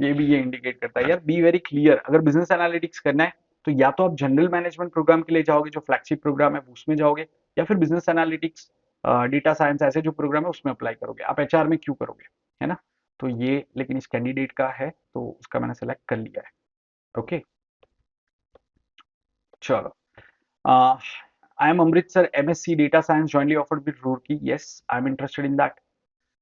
ये भी ये इंडिकेट करता है यार, बी वेरी क्लियर। अगर बिजनेस एनालिटिक्स करना है तो या तो आप जनरल मैनेजमेंट प्रोग्राम के लिए जाओगे, जो फ्लैगशिप प्रोग्राम है उसमें जाओगे, या फिर बिजनेस एनालिटिक्स, डेटा साइंस, ऐसे जो प्रोग्राम है उसमें अप्लाई करोगे। आप एचआर में क्यों करोगे, है ना। तो ये लेकिन इस कैंडिडेट का है, तो उसका मैंने सेलेक्ट कर लिया है। ओके, चलो। Uh, I am Amritsar MSc Data Science jointly offered with Roorkee. Yes, I am interested in that.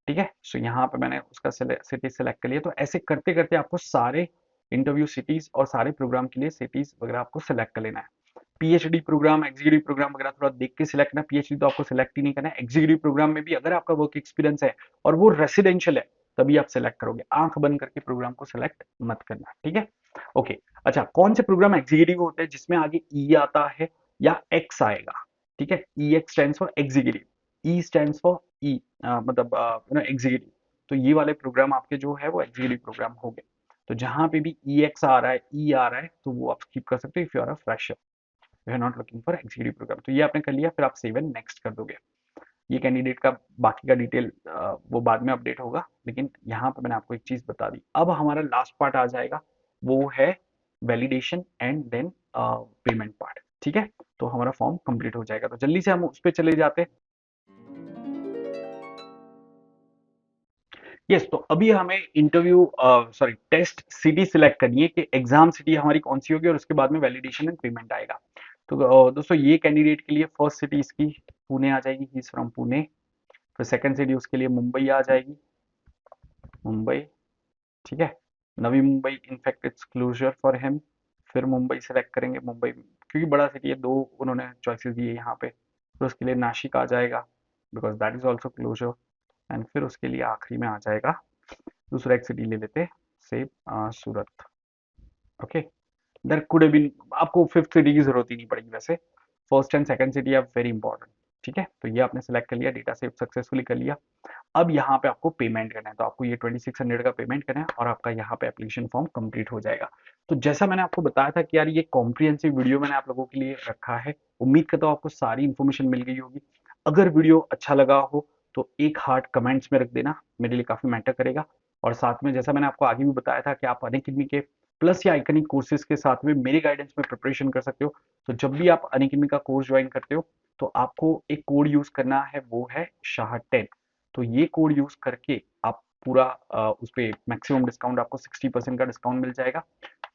ठीक है, सो यहाँ पे मैंने उसका सिटी सेलेक्ट कर लिया। तो ऐसे करते करते आपको सारे इंटरव्यू सिटीज और सारे प्रोग्राम के लिए सिटीज वगैरह आपको सेलेक्ट कर लेना है। पीएचडी प्रोग्राम, एग्जीक्यूटिव प्रोग्राम वगैरह थोड़ा देख के सिलेक्ट करना। पीएचडी तो आपको सिलेक्ट ही नहीं करना है। एग्जीक्यूटिव प्रोग्राम में भी अगर आपका वर्क एक्सपीरियंस है और वो रेसिडेंशियल है, तभी आप सिलेक्ट करोगे। आंख बंद करके प्रोग्राम को सिलेक्ट मत करना, ठीक है। ओके, अच्छा, कौन से प्रोग्राम एग्जीक्यूटिव होते हैं जिसमें आगे ई आता है या एक्स आएगा, ठीक है। E X stands for executive, E stands for E, मतलब एग्जीक्यूटिव। तो ये वाले प्रोग्राम आपके जो है वो एग्जीक्यूटिव प्रोग्राम हो गए। तो जहां पे भी ई एक्स आ रहा है, ई आ रहा है, तो वो आप स्किप कर सकते हो if you are a fresher, you are not looking for executive program. तो ये आपने कर लिया, फिर आप सेव एंड नेक्स्ट कर दोगे। ये कैंडिडेट का बाकी का डिटेल वो बाद में अपडेट होगा, लेकिन यहाँ पे मैंने आपको एक चीज बता दी। अब हमारा लास्ट पार्ट आ जाएगा, वो है validation and then payment part, ठीक है। तो हमारा फॉर्म कंप्लीट हो जाएगा, तो जल्दी से हम उस पर चले जाते हैं। यस, तो अभी हमें interview sorry test city select करनी है कि एग्जाम सिटी हमारी कौन सी होगी, और उसके बाद में वैलिडेशन एंड पेमेंट आएगा। तो दोस्तों ये कैंडिडेट के लिए फर्स्ट सिटी इसकी पुणे आ जाएगी, ही इज फ्रॉम पुणे। फिर सेकंड सिटी उसके लिए मुंबई आ जाएगी, मुंबई, ठीक है। Navi Mumbai in fact it's closer for him. फिर मुंबई सेलेक्ट करेंगे, मुंबई क्योंकि बड़ा सिटी है, दो उन्होंने चॉइसेस दिए यहाँ पे। फिर उसके लिए नासिक आ जाएगा, because that is also closer. And फिर उसके लिए आखिरी में आ जाएगा, दूसरा एक सिटी ले लेते, से Surat. Okay, there could have been, आपको फिफ्थ सिटी की जरूरत ही नहीं पड़ेगी वैसे। First and second city are very important, ठीक है। तो ये आपने सेलेक्ट कर लिया, डेटा सेव सक्सेसफुली कर लिया। अब यहाँ पे आपको पेमेंट करना है, तो आपको ये 2600 का पेमेंट करना है, और आपका यहाँ पे एप्लीकेशन फॉर्म कंप्लीट हो जाएगा। तो जैसा मैंने आपको बताया था कि यार ये कॉम्प्रिहेंसिव वीडियो मैंने आप लोगों के लिए रखा है। उम्मीद करता हूँ आपको सारी इन्फॉर्मेशन मिल गई होगी। अगर वीडियो अच्छा लगा हो तो एक हार्ट कमेंट्स में रख देना, मेरे लिए काफी मैटर करेगा। और साथ में जैसा मैंने आपको आगे भी बताया था कि आप अनअकैडमी के प्लस या आइकनिक कोर्सेज के साथ में मेरे गाइडेंस में प्रिपरेशन कर सकते हो। तो जब भी आप अनअकैडमी का कोर्स ज्वाइन करते हो तो आपको एक कोड यूज करना है, वो है शाह10। तो ये कोड यूज करके आप पूरा उस पर मैक्सिमम डिस्काउंट, आपको 60% का डिस्काउंट मिल जाएगा।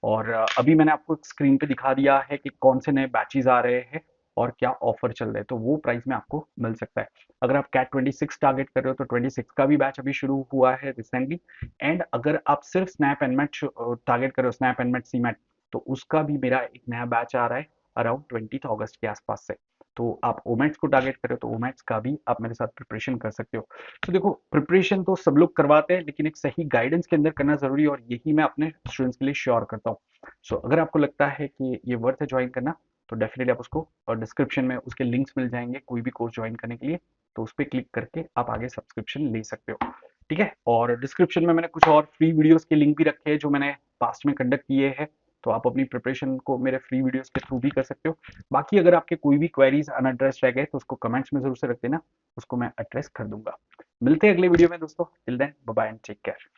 और अभी मैंने आपको स्क्रीन पे दिखा दिया है कि कौन से नए बैचेज आ रहे हैं और क्या ऑफर चल रहे हैं, तो वो प्राइस में आपको मिल सकता है। अगर आप कैट 26 टारगेट कर रहे हो तो 26 का भी बैच अभी शुरू हुआ है रिसेंटली। एंड अगर आप सिर्फ स्नैप एंड मैट टारगेट कर रहे हो, snap and mat see mat, तो उसका भी मेरा एक नया बैच आ रहा है अराउंड 20 अगस्त के आसपास से। तो आप ओमेट्स को टारगेट कर रहे हो तो ओमेट्स का भी आप मेरे साथ प्रिपरेशन कर सकते हो। तो देखो, प्रिपरेशन तो सब लोग करवाते हैं, लेकिन एक सही गाइडेंस के अंदर करना जरूरी है, और यही मैं अपने स्टूडेंट्स के लिए श्योर करता हूँ। सो अगर आपको लगता है कि ये वर्थ है ज्वाइन करना, तो डेफिनेटली आप उसको, और डिस्क्रिप्शन में उसके लिंक्स मिल जाएंगे कोई भी कोर्स ज्वाइन करने के लिए, तो उस पर क्लिक करके आप आगे सब्सक्रिप्शन ले सकते हो, ठीक है। और डिस्क्रिप्शन में मैंने कुछ और फ्री वीडियोस के लिंक भी रखे हैं जो मैंने पास्ट में कंडक्ट किए हैं, तो आप अपनी प्रिपरेशन को मेरे फ्री वीडियोस के थ्रू भी कर सकते हो। बाकी अगर आपके कोई भी क्वेरीज अनएड्रेस रह गए तो उसको कमेंट्स में जरूर से रख देना, उसको मैं एड्रेस कर दूंगा। मिलते हैं अगले वीडियो में दोस्तों, till then bye bye and take care.